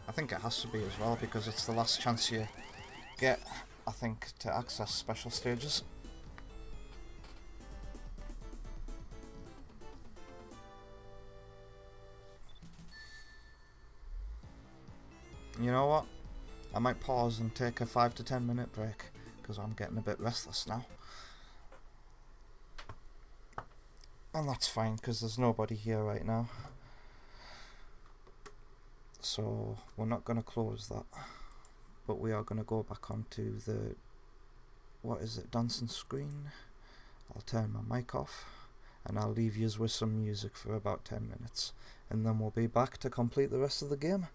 I think it has to be as well, because it's the last chance you get, I think, to access special stages. You know what? I might pause and take a 5 to 10 minute break, because I'm getting a bit restless now. And that's fine, because there's nobody here right now. So we're not going to close that. But we are going to go back onto the, what is it, dancing screen. I'll turn my mic off, and I'll leave you with some music for about 10 minutes. And then we'll be back to complete the rest of the game.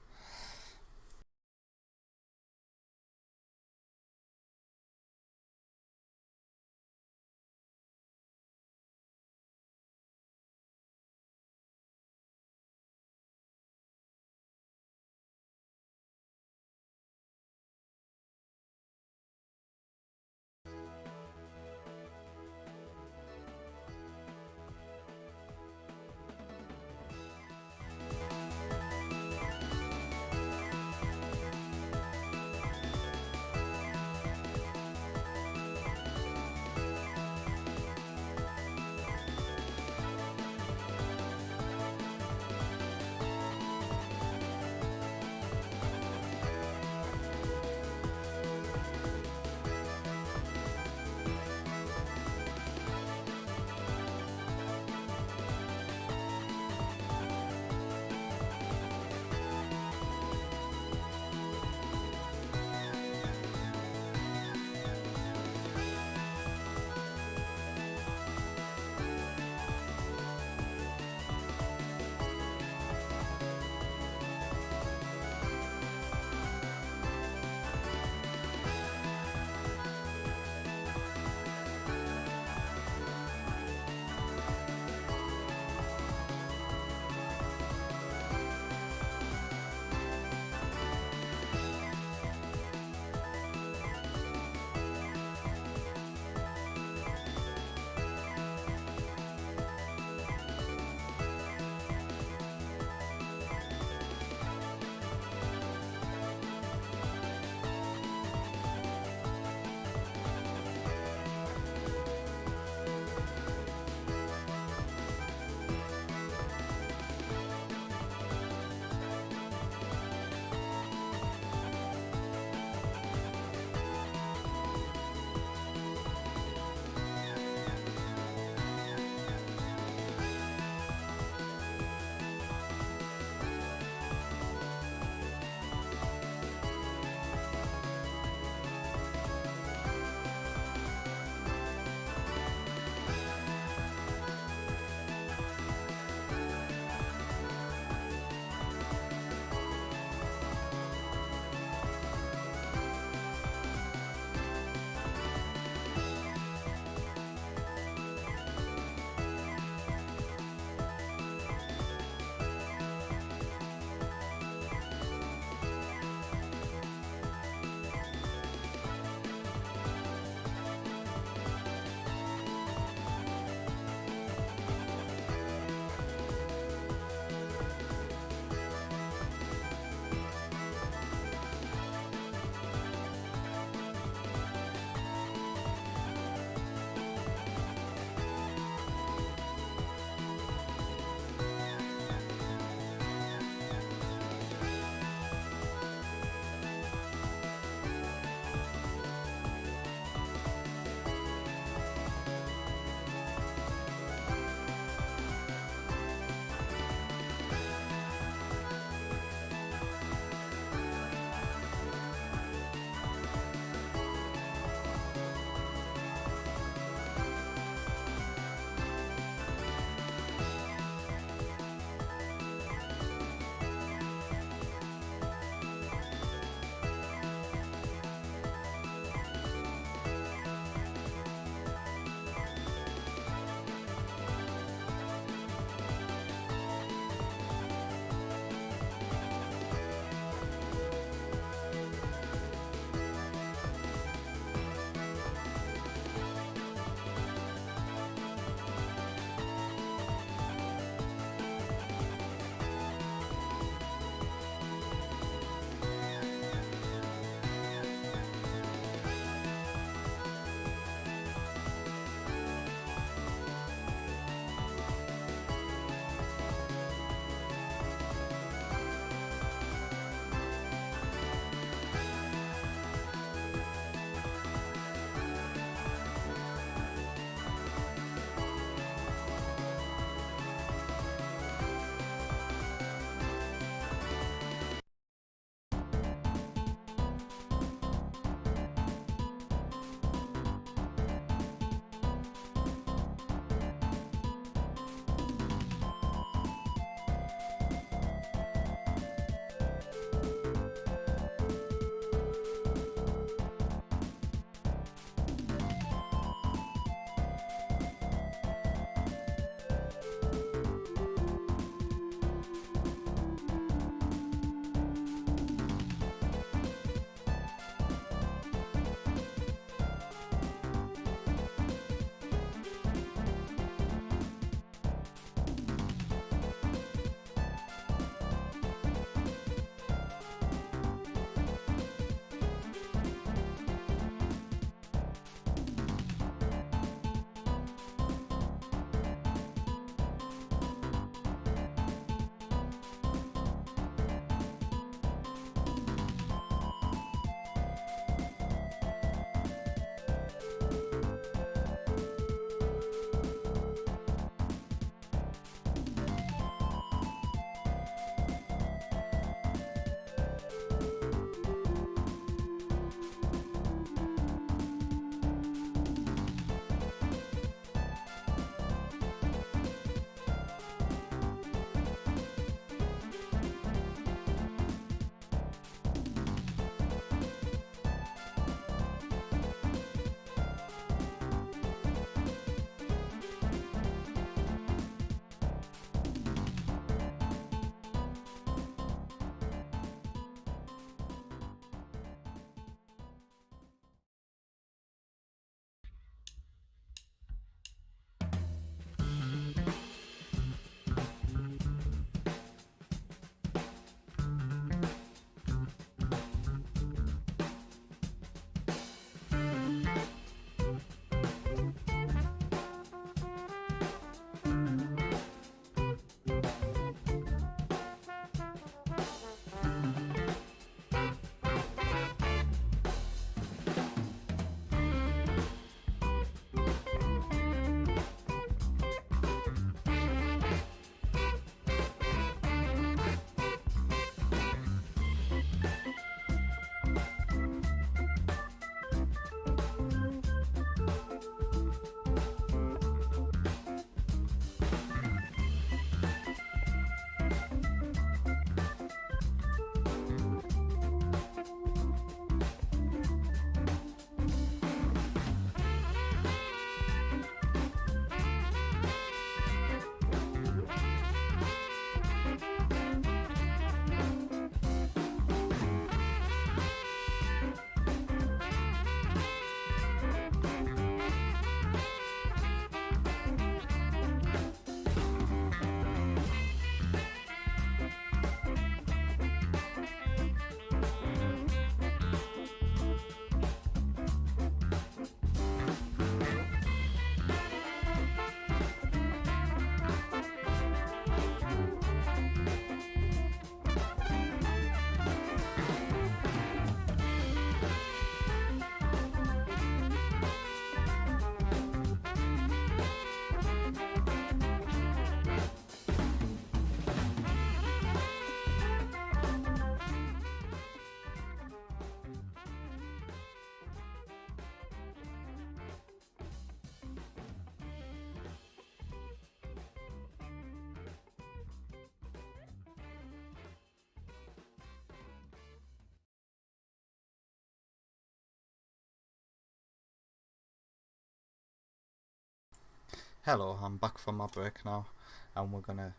Hello, I'm back from my break now, and we're gonna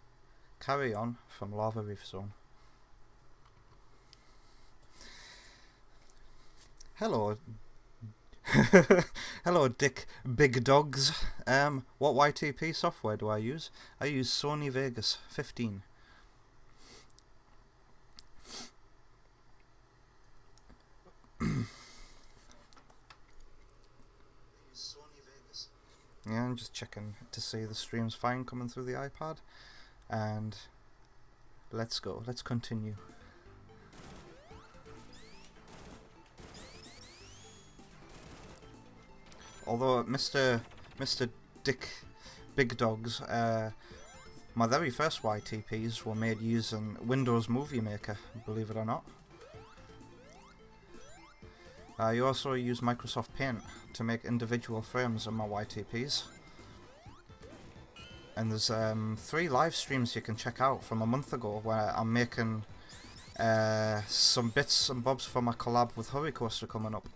carry on from Lava Reef Zone. Hello, hello, Dick Big Dogs. What YTP software do I use? I use Sony Vegas 15. Yeah, I'm just checking to see the stream's fine coming through the iPad, and let's go. Let's continue. Although Mr. Dick Big Dogs, my very first YTPs were made using Windows Movie Maker, believe it or not. I also use Microsoft Paint to make individual frames of my YTPs. And there's 3 live streams you can check out from a month ago where I'm making some bits and bobs for my collab with Hurrycoaster coming up.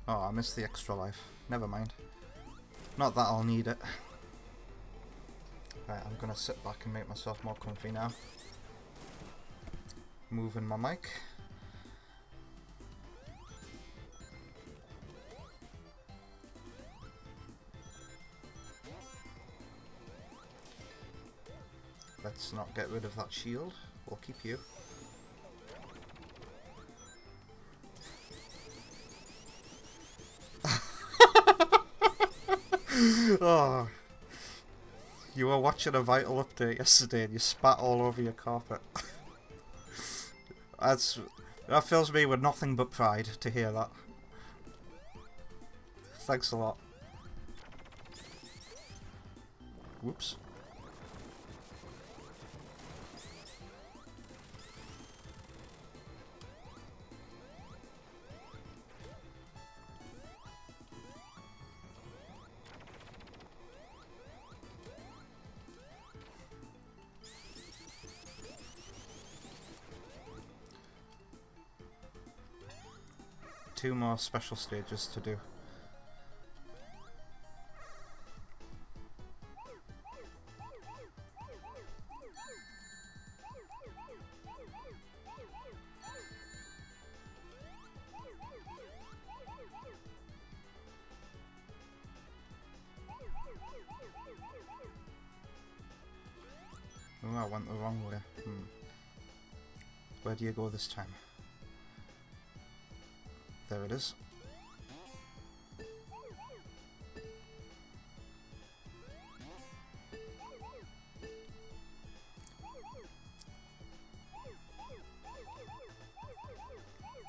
Oh, I missed the extra life. Never mind. Not that I'll need it. Right, I'm gonna sit back and make myself more comfy now. Moving my mic. Let's not get rid of that shield. We'll keep you. Oh, you were watching a Vital update yesterday and you spat all over your carpet. That fills me with nothing but pride to hear that. Thanks a lot. Whoops. Two more special stages to do. Oh, I went the wrong way. Where do you go this time? There it is.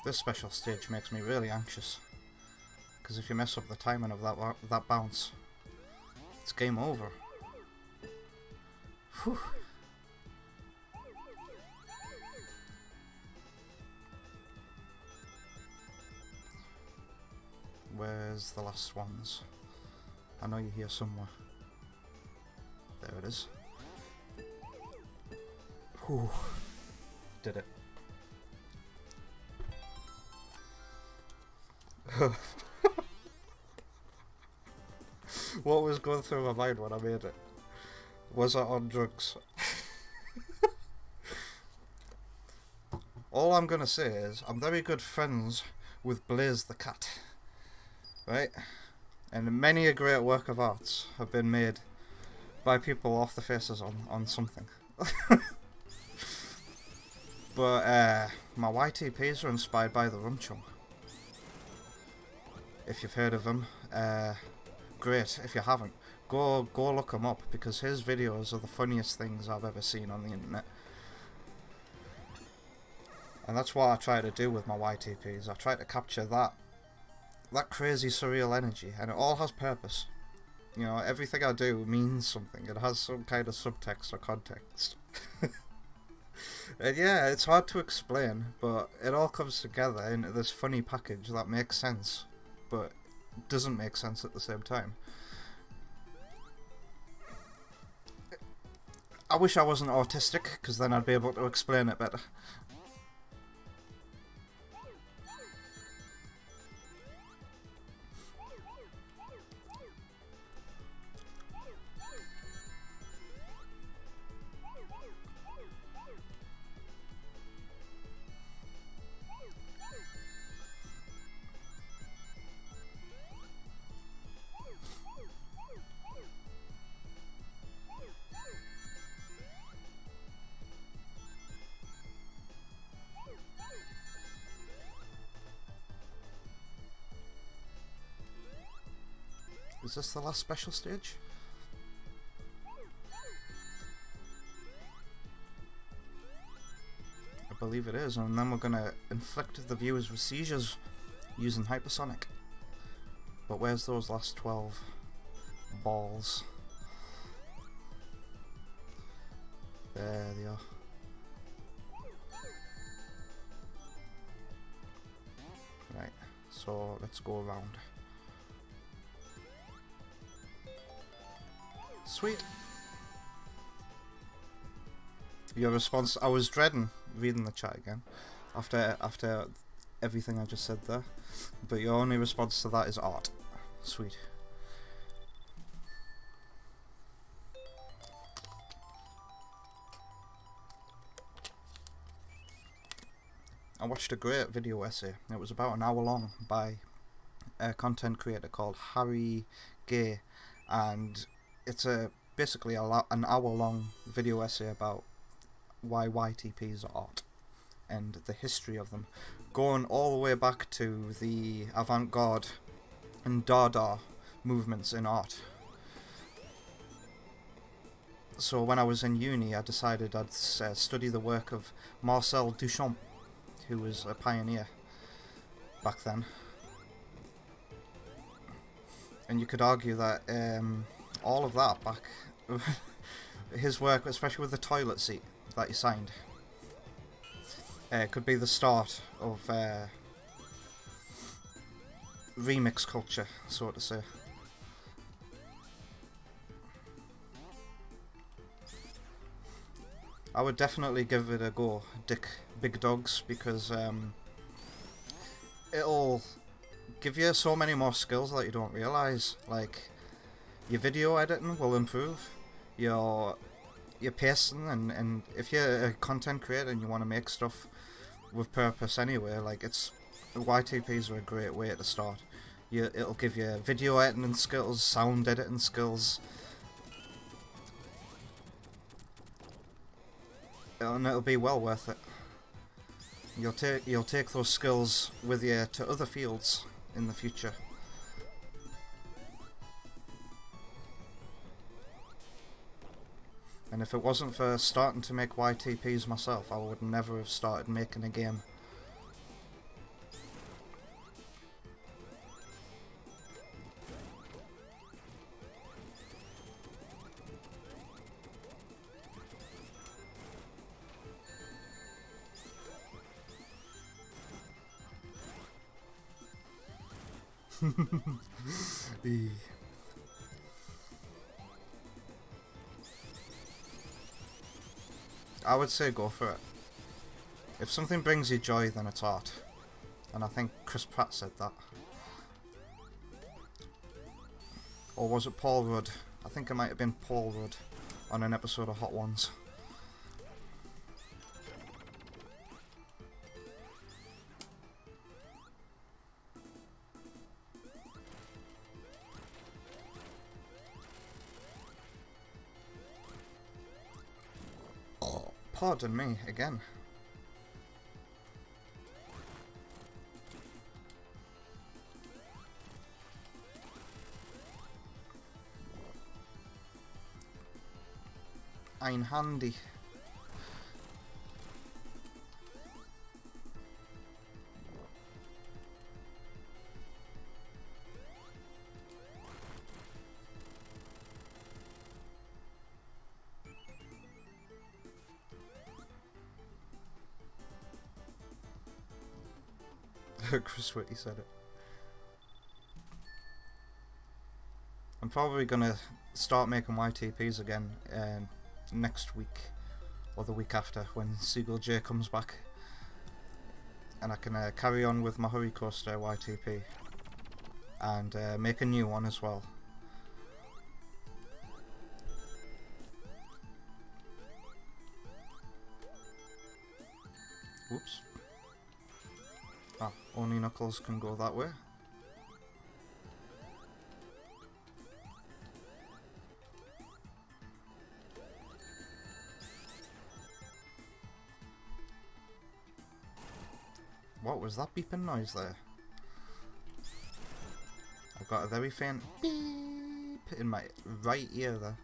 This special stage makes me really anxious, because if you mess up the timing of that bounce, it's game over. Whew. Where's the last swans? I know you're here somewhere. There it is. Whew. Did it. What was going through my mind when I made it? Was I on drugs? All I'm gonna say is I'm very good friends with Blaze the cat. Right? And many a great work of arts have been made by people off the faces on something. But my YTPs are inspired by the Rumchung. If you've heard of him, great. If you haven't, go look him up, because his videos are the funniest things I've ever seen on the internet. And that's what I try to do with my YTPs. I try to capture that crazy surreal energy, and it all has purpose. You know, everything I do means something. It has some kind of subtext or context. And yeah, it's hard to explain, but it all comes together into this funny package that makes sense, but doesn't make sense at the same time. I wish I wasn't autistic, because then I'd be able to explain it better. Is this the last special stage? I believe it is, and then we're gonna inflict the viewers with seizures using hypersonic. But where's those last 12 balls? There they are. Right, so let's go around. Sweet. Your response, I was dreading reading the chat again after everything I just said there, but your only response to that is art. Sweet. I watched a great video essay. It was about an hour long by a content creator called Harry Gay, and it's basically an hour-long video essay about why YTPs are art and the history of them, going all the way back to the avant-garde and Dada movements in art. So when I was in uni, I decided I'd study the work of Marcel Duchamp, who was a pioneer back then. And you could argue that all of that back, his work, especially with the toilet seat that he signed, could be the start of remix culture, so to say. I would definitely give it a go, Big Dogs, because it'll give you so many more skills that you don't realise. Like, your video editing will improve, your pacing, and if you're a content creator and you want to make stuff with purpose anyway, like, YTPs are a great way to start. It'll give you video editing skills, sound editing skills, and it'll be well worth it. You'll take those skills with you to other fields in the future. And if it wasn't for starting to make YTPs myself, I would never have started making a game. I would say go for it. If something brings you joy, then it's art. And I think Chris Pratt said that. Or was it Paul Rudd? I think it might have been Paul Rudd on an episode of Hot Ones. Pardon me, again. Ein handy. Chris Whitty said it. I'm probably gonna start making YTPs again next week or the week after when Seagull J comes back, and I can carry on with my Hurry Coaster YTP and make a new one as well. Whoops. Ah, only Knuckles can go that way. What was that beeping noise there? I've got a very faint beep in my right ear there.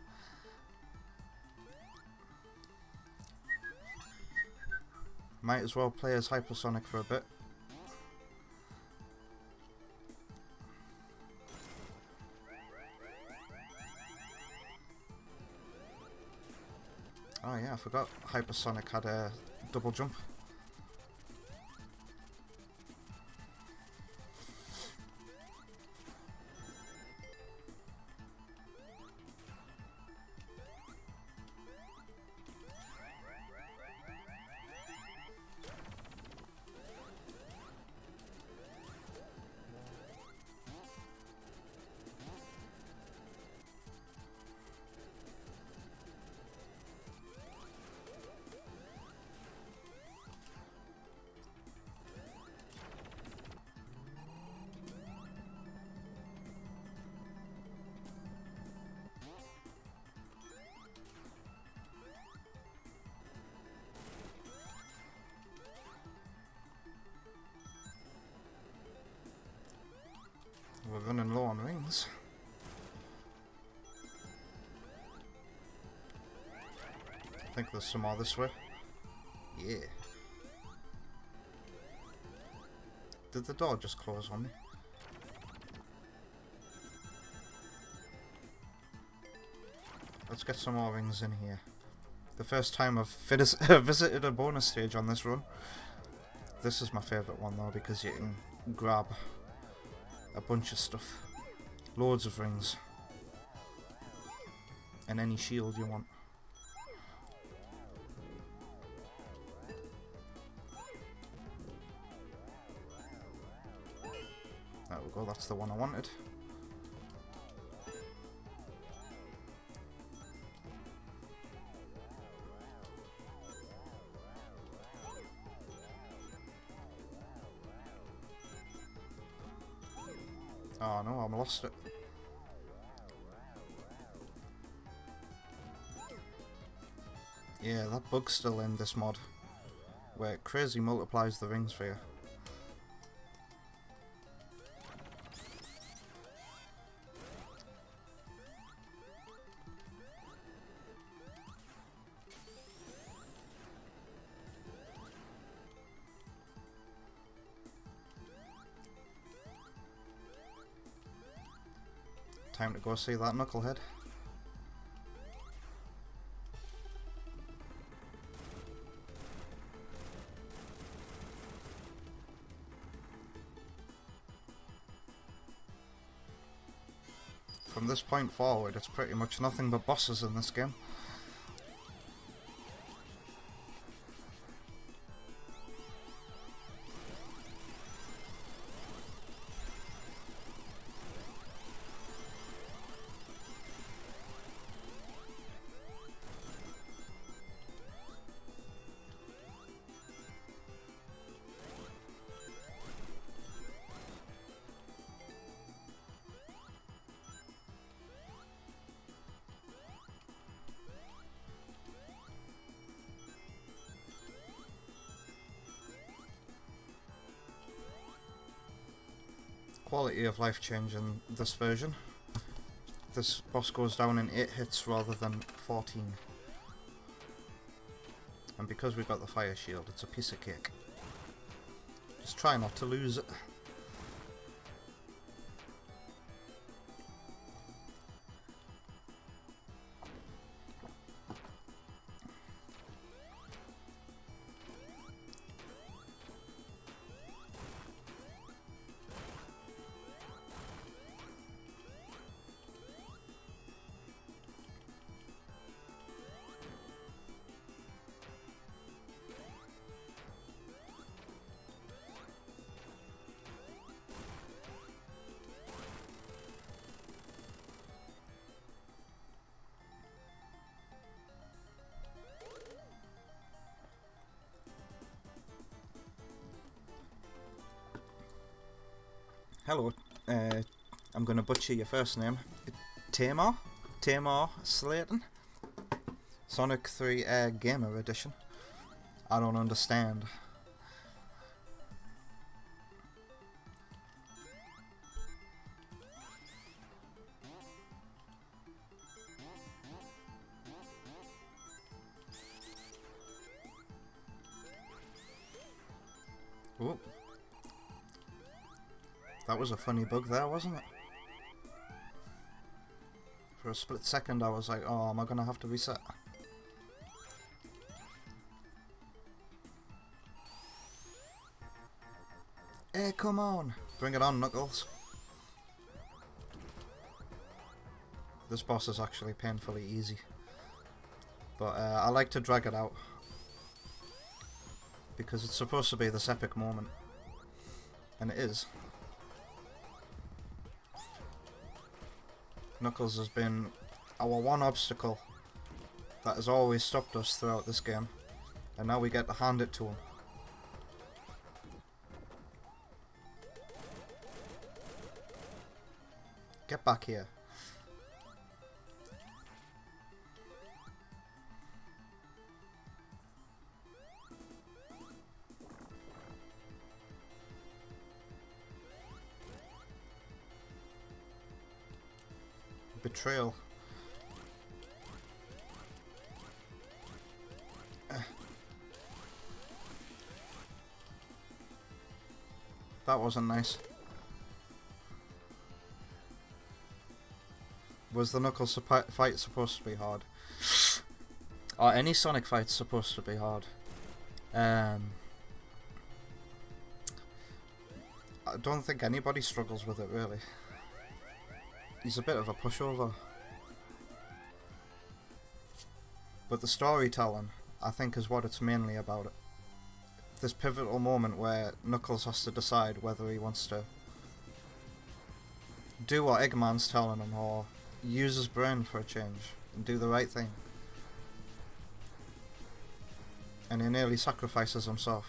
Might as well play as Hypersonic for a bit. Oh yeah, I forgot Hypersonic had a double jump. We're running low on rings. I think there's some more this way. Yeah. Did the door just close on me? Let's get some more rings in here. The first time I've visited a bonus stage on this run. This is my favourite one though, because you can grab a bunch of stuff. Loads of rings. And any shield you want. There we go, that's the one I wanted. Oh no, I lost it. Yeah, that bug's still in this mod, where it crazy multiplies the rings for you. Time to go see that knucklehead. From this point forward, it's pretty much nothing but bosses in this game. Quality of life change in this version. This boss goes down in 8 hits rather than 14. And because we've got the fire shield, it's a piece of cake. Just try not to lose it. Hello. I'm going to butcher your first name. Tamar? Tamar Slayton? Sonic 3 A.I.R Gamer Edition. I don't understand. Ooh. That was a funny bug there, wasn't it? For a split second I was like, oh, am I going to have to reset? Hey, come on! Bring it on, Knuckles. This boss is actually painfully easy. But I like to drag it out. Because it's supposed to be this epic moment. And it is. Knuckles has been our one obstacle that has always stopped us throughout this game. And now we get to hand it to him. Get back here. Betrayal. That wasn't nice. Was the Knuckles fight supposed to be hard? Or any Sonic fight's supposed to be hard. I don't think anybody struggles with it, really. He's a bit of a pushover. But the storytelling, I think, is what it's mainly about. This pivotal moment where Knuckles has to decide whether he wants to do what Eggman's telling him or use his brain for a change and do the right thing. And he nearly sacrifices himself.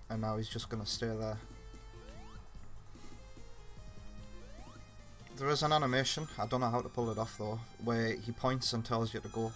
And now he's just gonna stay there. There is an animation, I don't know how to pull it off though, where he points and tells you to go.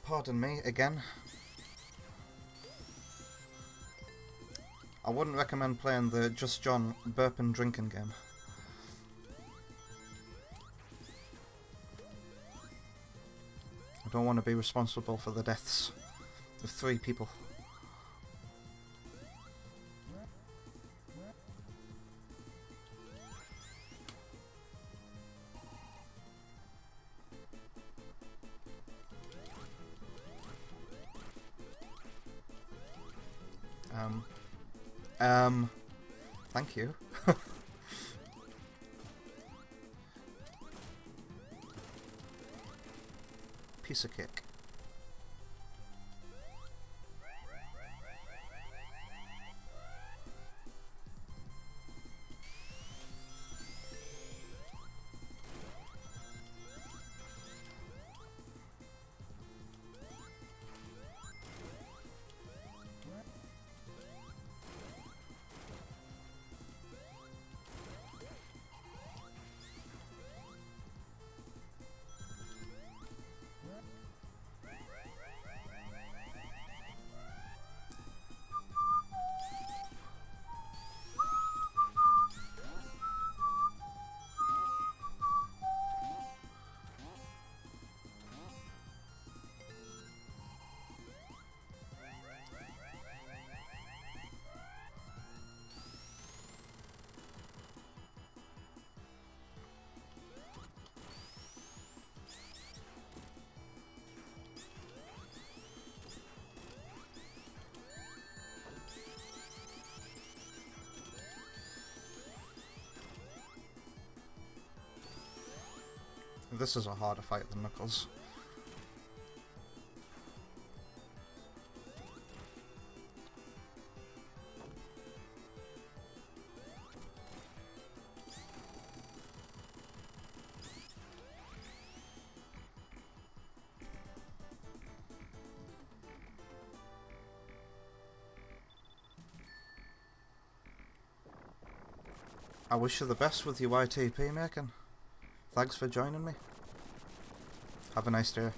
Pardon me, again. I wouldn't recommend playing the Just John burping drinking game. I don't want to be responsible for the deaths of 3 people. Thank you. Piece of cake. This is a harder fight than Knuckles. I wish you the best with your YTP making. Thanks for joining me. Have a nice day.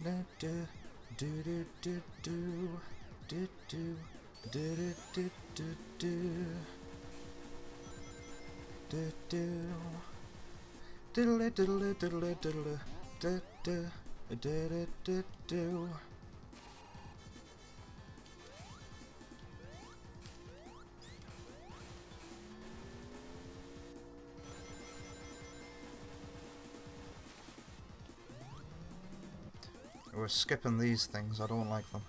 Do do do do do do do do do do do do do diddle diddle diddle diddle do do do do do. We're skipping these things, I don't like them.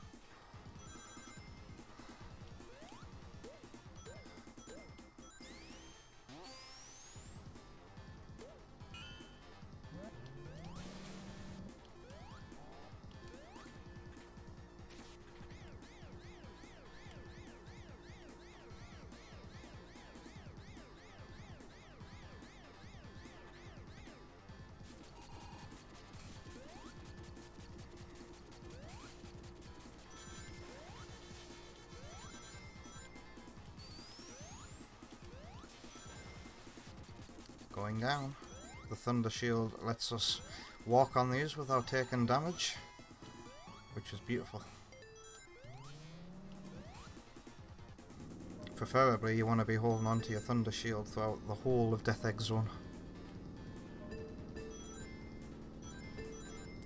Going down. The Thunder Shield lets us walk on these without taking damage, which is beautiful. Preferably you want to be holding on to your Thunder Shield throughout the whole of Death Egg Zone.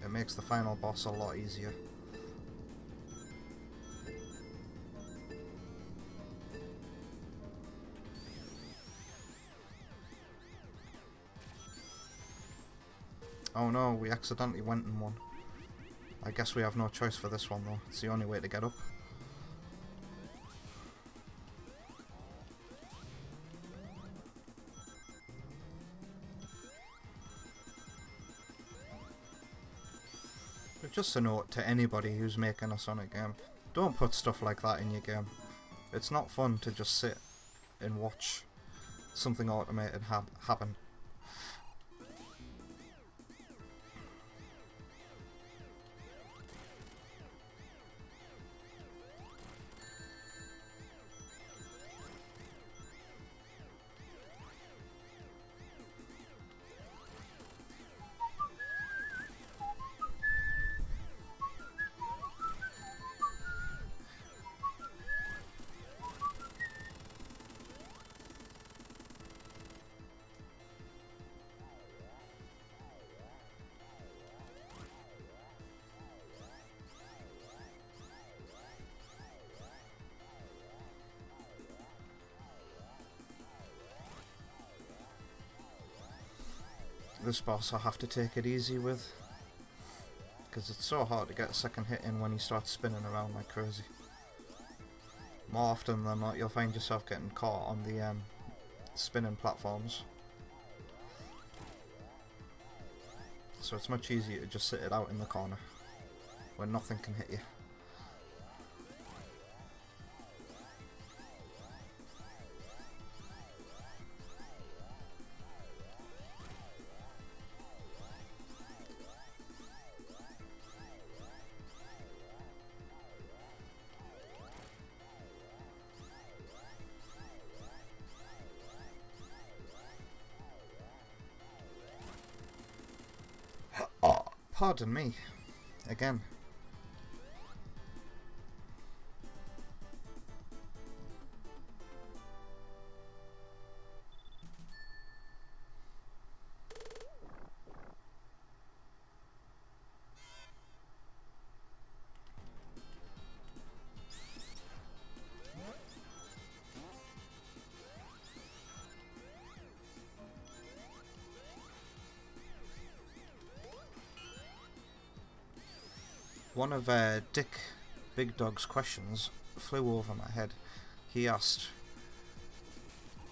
It makes the final boss a lot easier. Oh no, we accidentally went in one. I guess we have no choice for this one though. It's the only way to get up. But just a note to anybody who's making a Sonic game, don't put stuff like that in your game. It's not fun to just sit and watch something automated happen. This boss I have to take it easy with, because it's so hard to get a second hit in when he starts spinning around like crazy. More often than not you'll find yourself getting caught on the spinning platforms. So it's much easier to just sit it out in the corner where nothing can hit you. Pardon me. Again. One of Dick Big Dog's questions flew over my head. He asked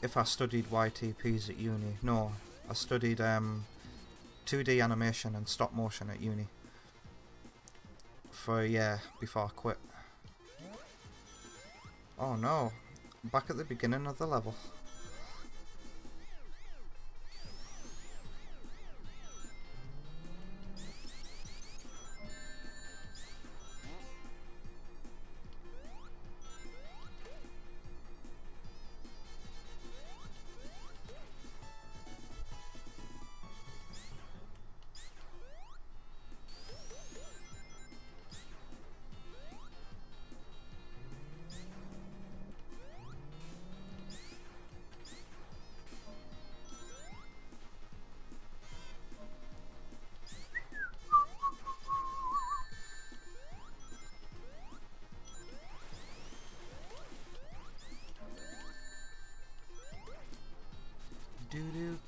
if I studied YTPs at uni. No, I studied 2D animation and stop motion at uni for a year before I quit. Oh no, back at the beginning of the level.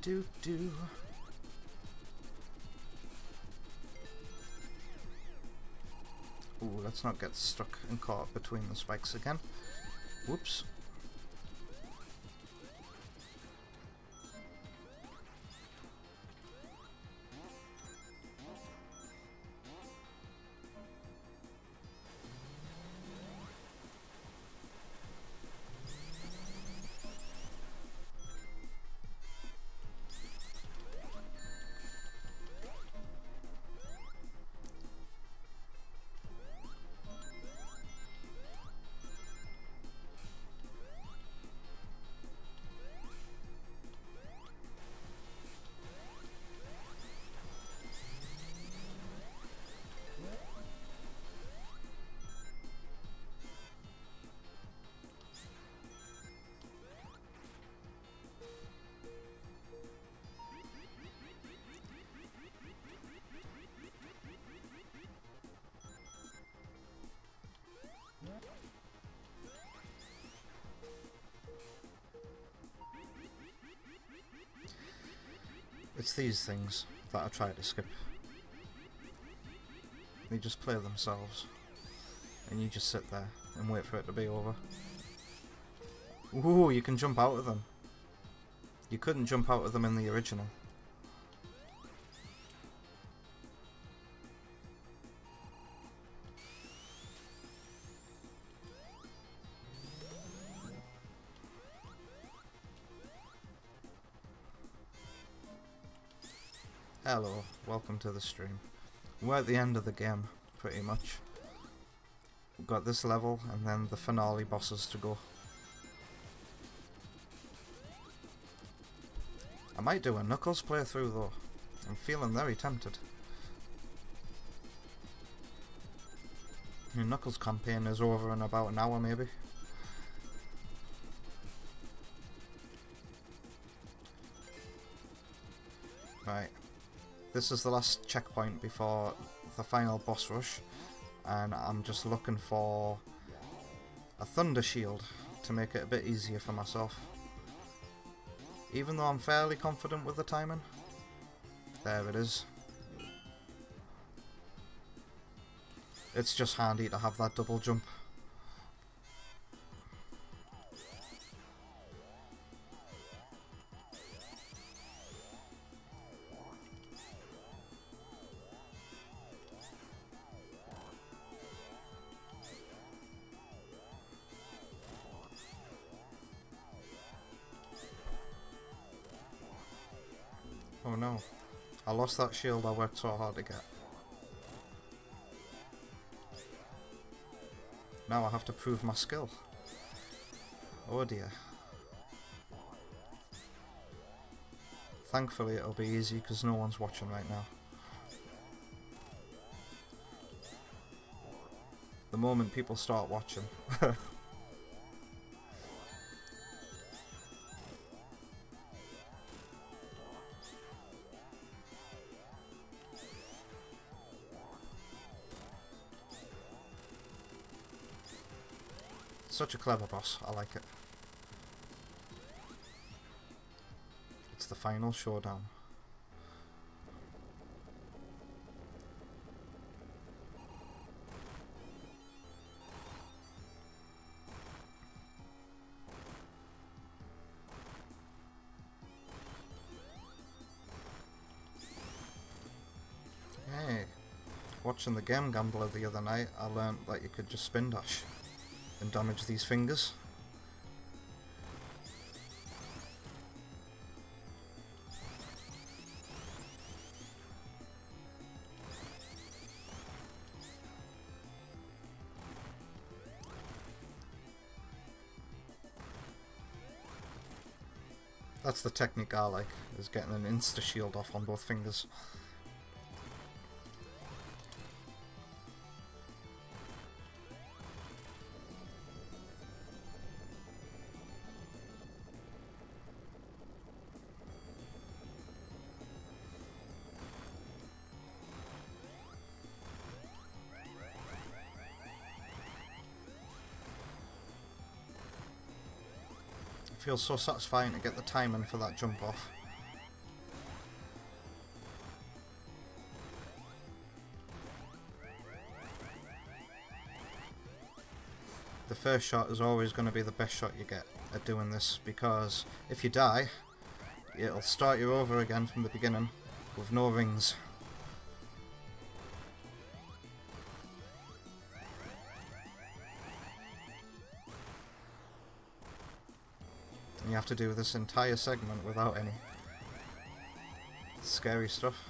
Do. Ooh, let's not get stuck and caught between the spikes again. Whoops. It's these things that I try to skip. They just play themselves, and you just sit there and wait for it to be over. Ooh, you can jump out of them. You couldn't jump out of them in the original. Hello, welcome to the stream. We're at the end of the game, pretty much. We've got this level and then the finale bosses to go. I might do a Knuckles playthrough though. I'm feeling very tempted. The Knuckles campaign is over in about an hour maybe. Right. This is the last checkpoint before the final boss rush, and I'm just looking for a thunder shield to make it a bit easier for myself. Even though I'm fairly confident with the timing. There it is. It's just handy to have that double jump. Oh no, I lost that shield I worked so hard to get. Now I have to prove my skill. Oh dear. Thankfully it'll be easy because no one's watching right now. the moment people start watching. Such a clever boss, I like it. It's the final showdown. Hey, watching the Game Gambler the other night, I learned that you could just spin dash and damage these fingers. That's the technique I like, is getting an insta-shield off on both fingers. It feels so satisfying to get the timing for that jump off. The first shot is always going to be the best shot you get at doing this, because if you die, it'll start you over again from the beginning with no rings. And you have to do this entire segment without any. Scary stuff.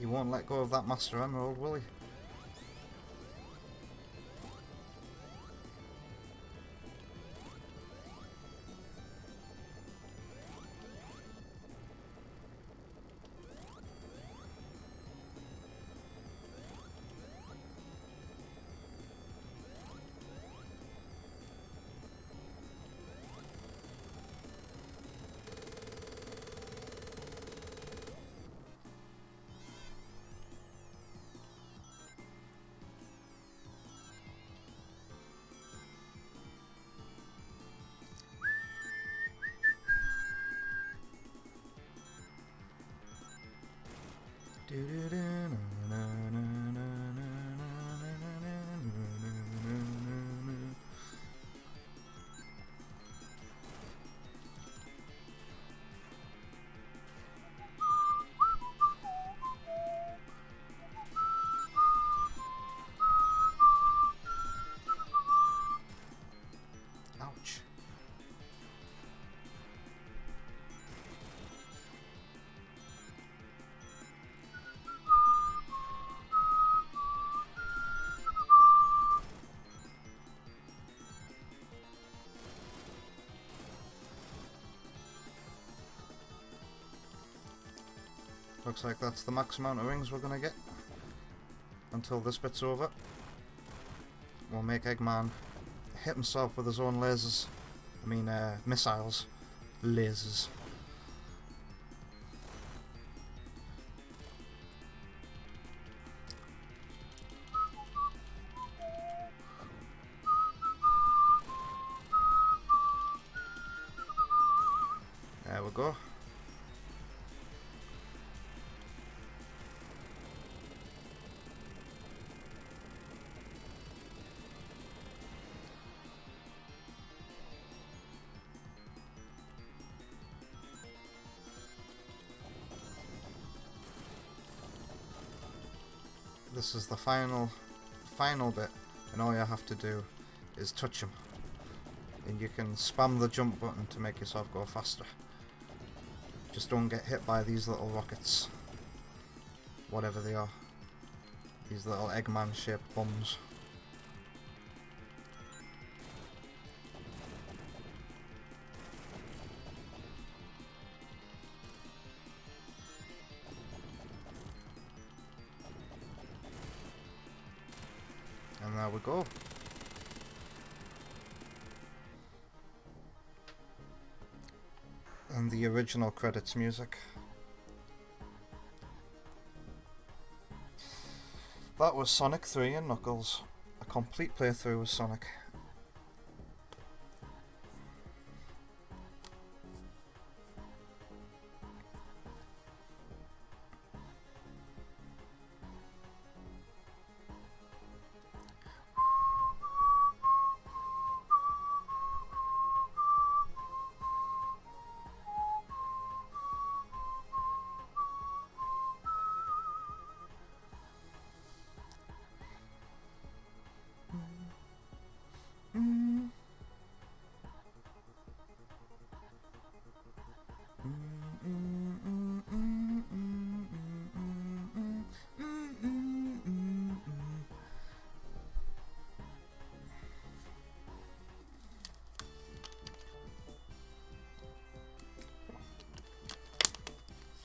He won't let go of that Master Emerald, will he? Ouch. Looks like that's the max amount of rings we're gonna get until this bit's over. We'll make Eggman hit himself with his own lasers. I mean, missiles. Lasers. There we go. This is the final bit, and all you have to do is touch him, and you can spam the jump button to make yourself go faster. Just don't get hit by these little rockets. Whatever they are. These little Eggman shaped bombs. And there we go. And the original credits music. That was Sonic 3 and Knuckles. A complete playthrough with Sonic.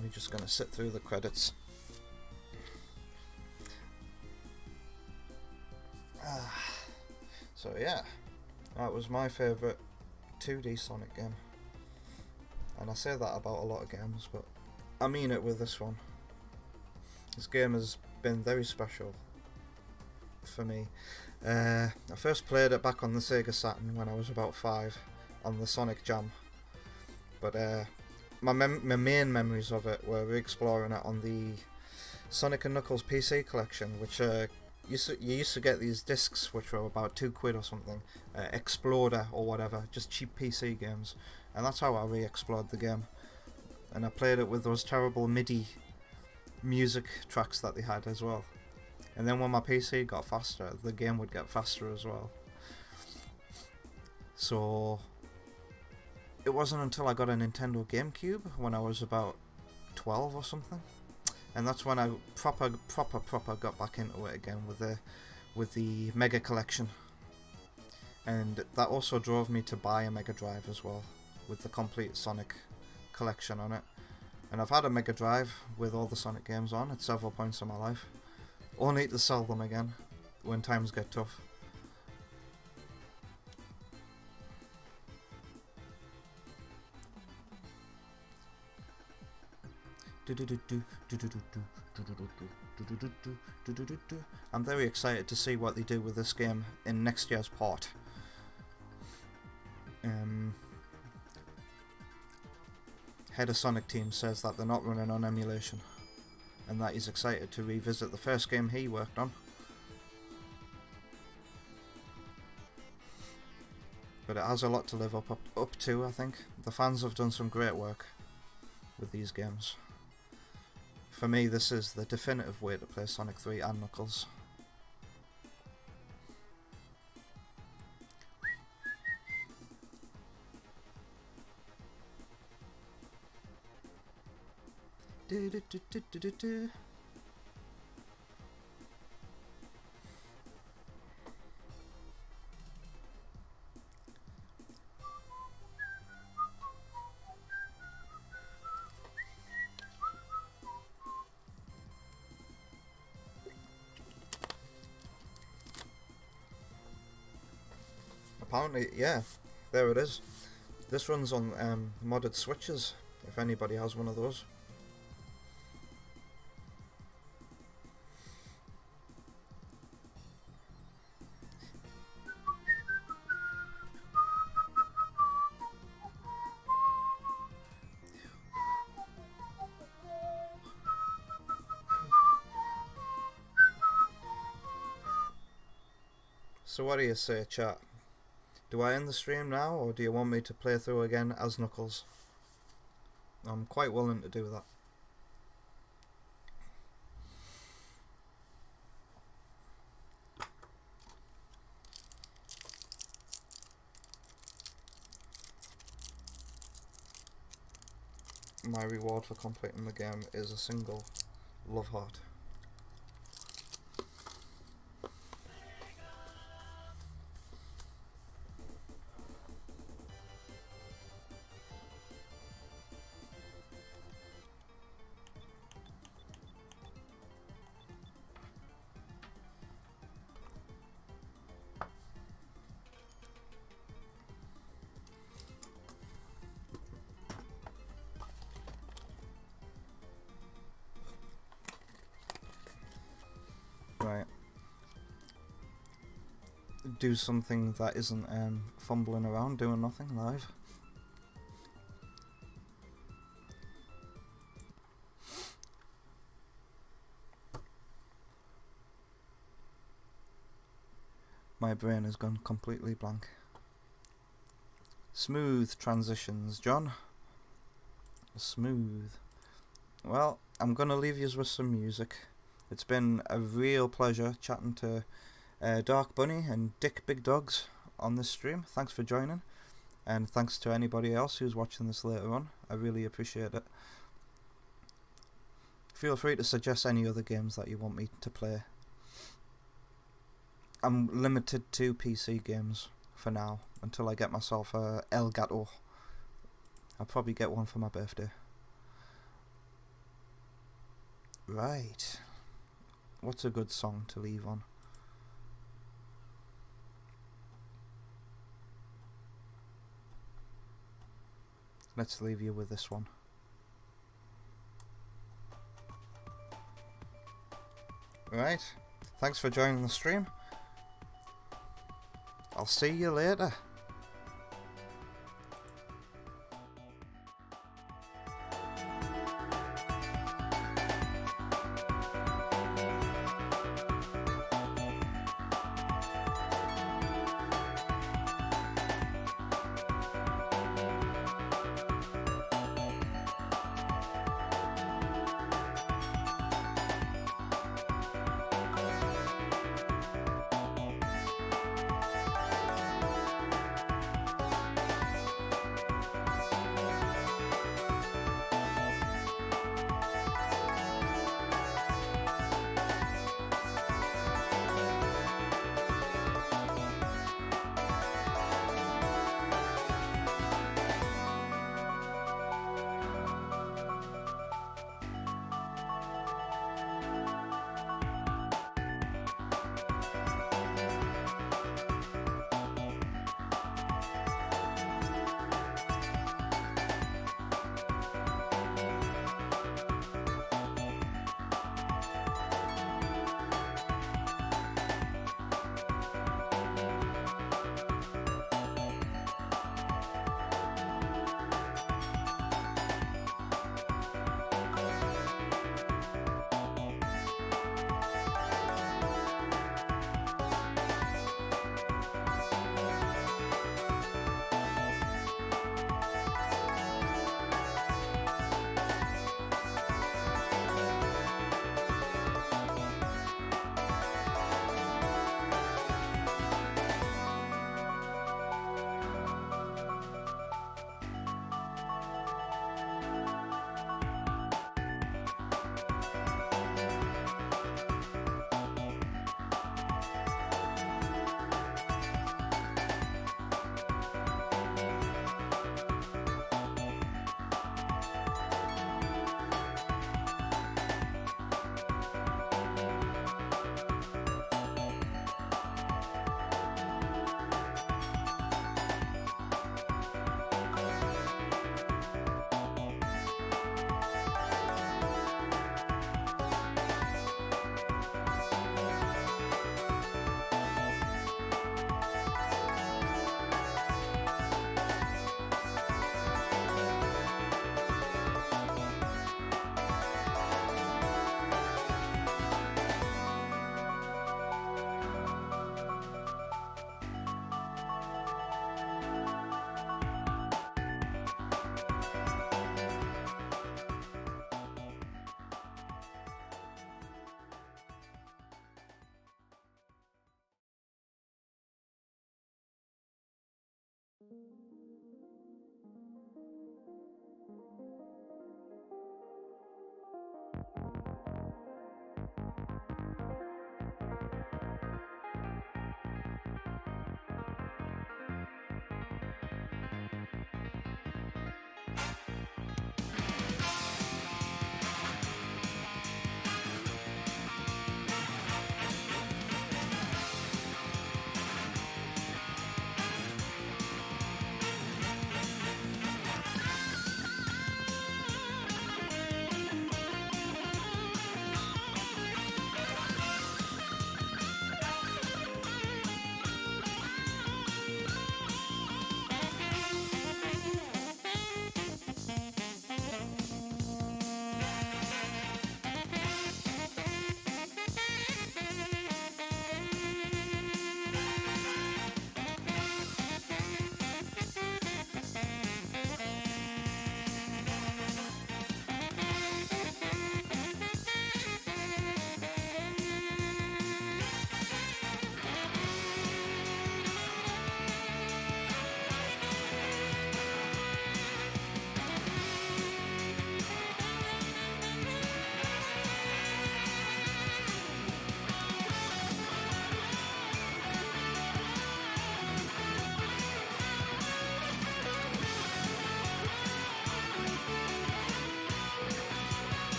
We're just going to sit through the credits. So yeah, that was my favourite 2D Sonic game. And I say that about a lot of games, but I mean it with this one. This game has been very special for me. I first played it back on the Sega Saturn when I was about 5 on the Sonic Jam. But my main memories of it were re-exploring it on the Sonic and Knuckles PC collection, which you used to get these discs which were about £2 or something, Exploder or whatever, just cheap PC games, and that's how I re-explored the game. And I played it with those terrible MIDI music tracks that they had as well. And then when my PC got faster, the game would get faster as well. So it wasn't until I got a Nintendo GameCube when I was about 12 or something, and that's when I proper got back into it again with the Mega Collection. And that also drove me to buy a Mega Drive as well, with the complete Sonic collection on it. And I've had a Mega Drive with all the Sonic games on at several points in my life, only to sell them again when times get tough. I'm very excited to see what they do with this game in next year's port. Head of Sonic Team says that they're not running on emulation, and that he's excited to revisit the first game he worked on. But it has a lot to live up to, I think. The fans have done some great work with these games. For me, this is the definitive way to play Sonic 3 and Knuckles. Apparently, yeah, there it is. This runs on modded switches, if anybody has one of those. So what do you say, chat? Do I end the stream now, or do you want me to play through again as Knuckles? I'm quite willing to do that. my reward for completing the game is a single love heart. Right. Do something that isn't fumbling around doing nothing live. My brain has gone completely blank. Smooth transitions, John. Smooth. Well, I'm gonna leave you with some music. It's been a real pleasure chatting to Dark Bunny and Dick Big Dogs on this stream. Thanks for joining, and thanks to anybody else who's watching this later on. I really appreciate it. Feel free to suggest any other games that you want me to play. I'm limited to PC games for now until I get myself a El Gato. I'll probably get one for my birthday. Right. What's a good song to leave on? Let's leave you with this one. Right. Thanks for joining the stream. I'll see you later.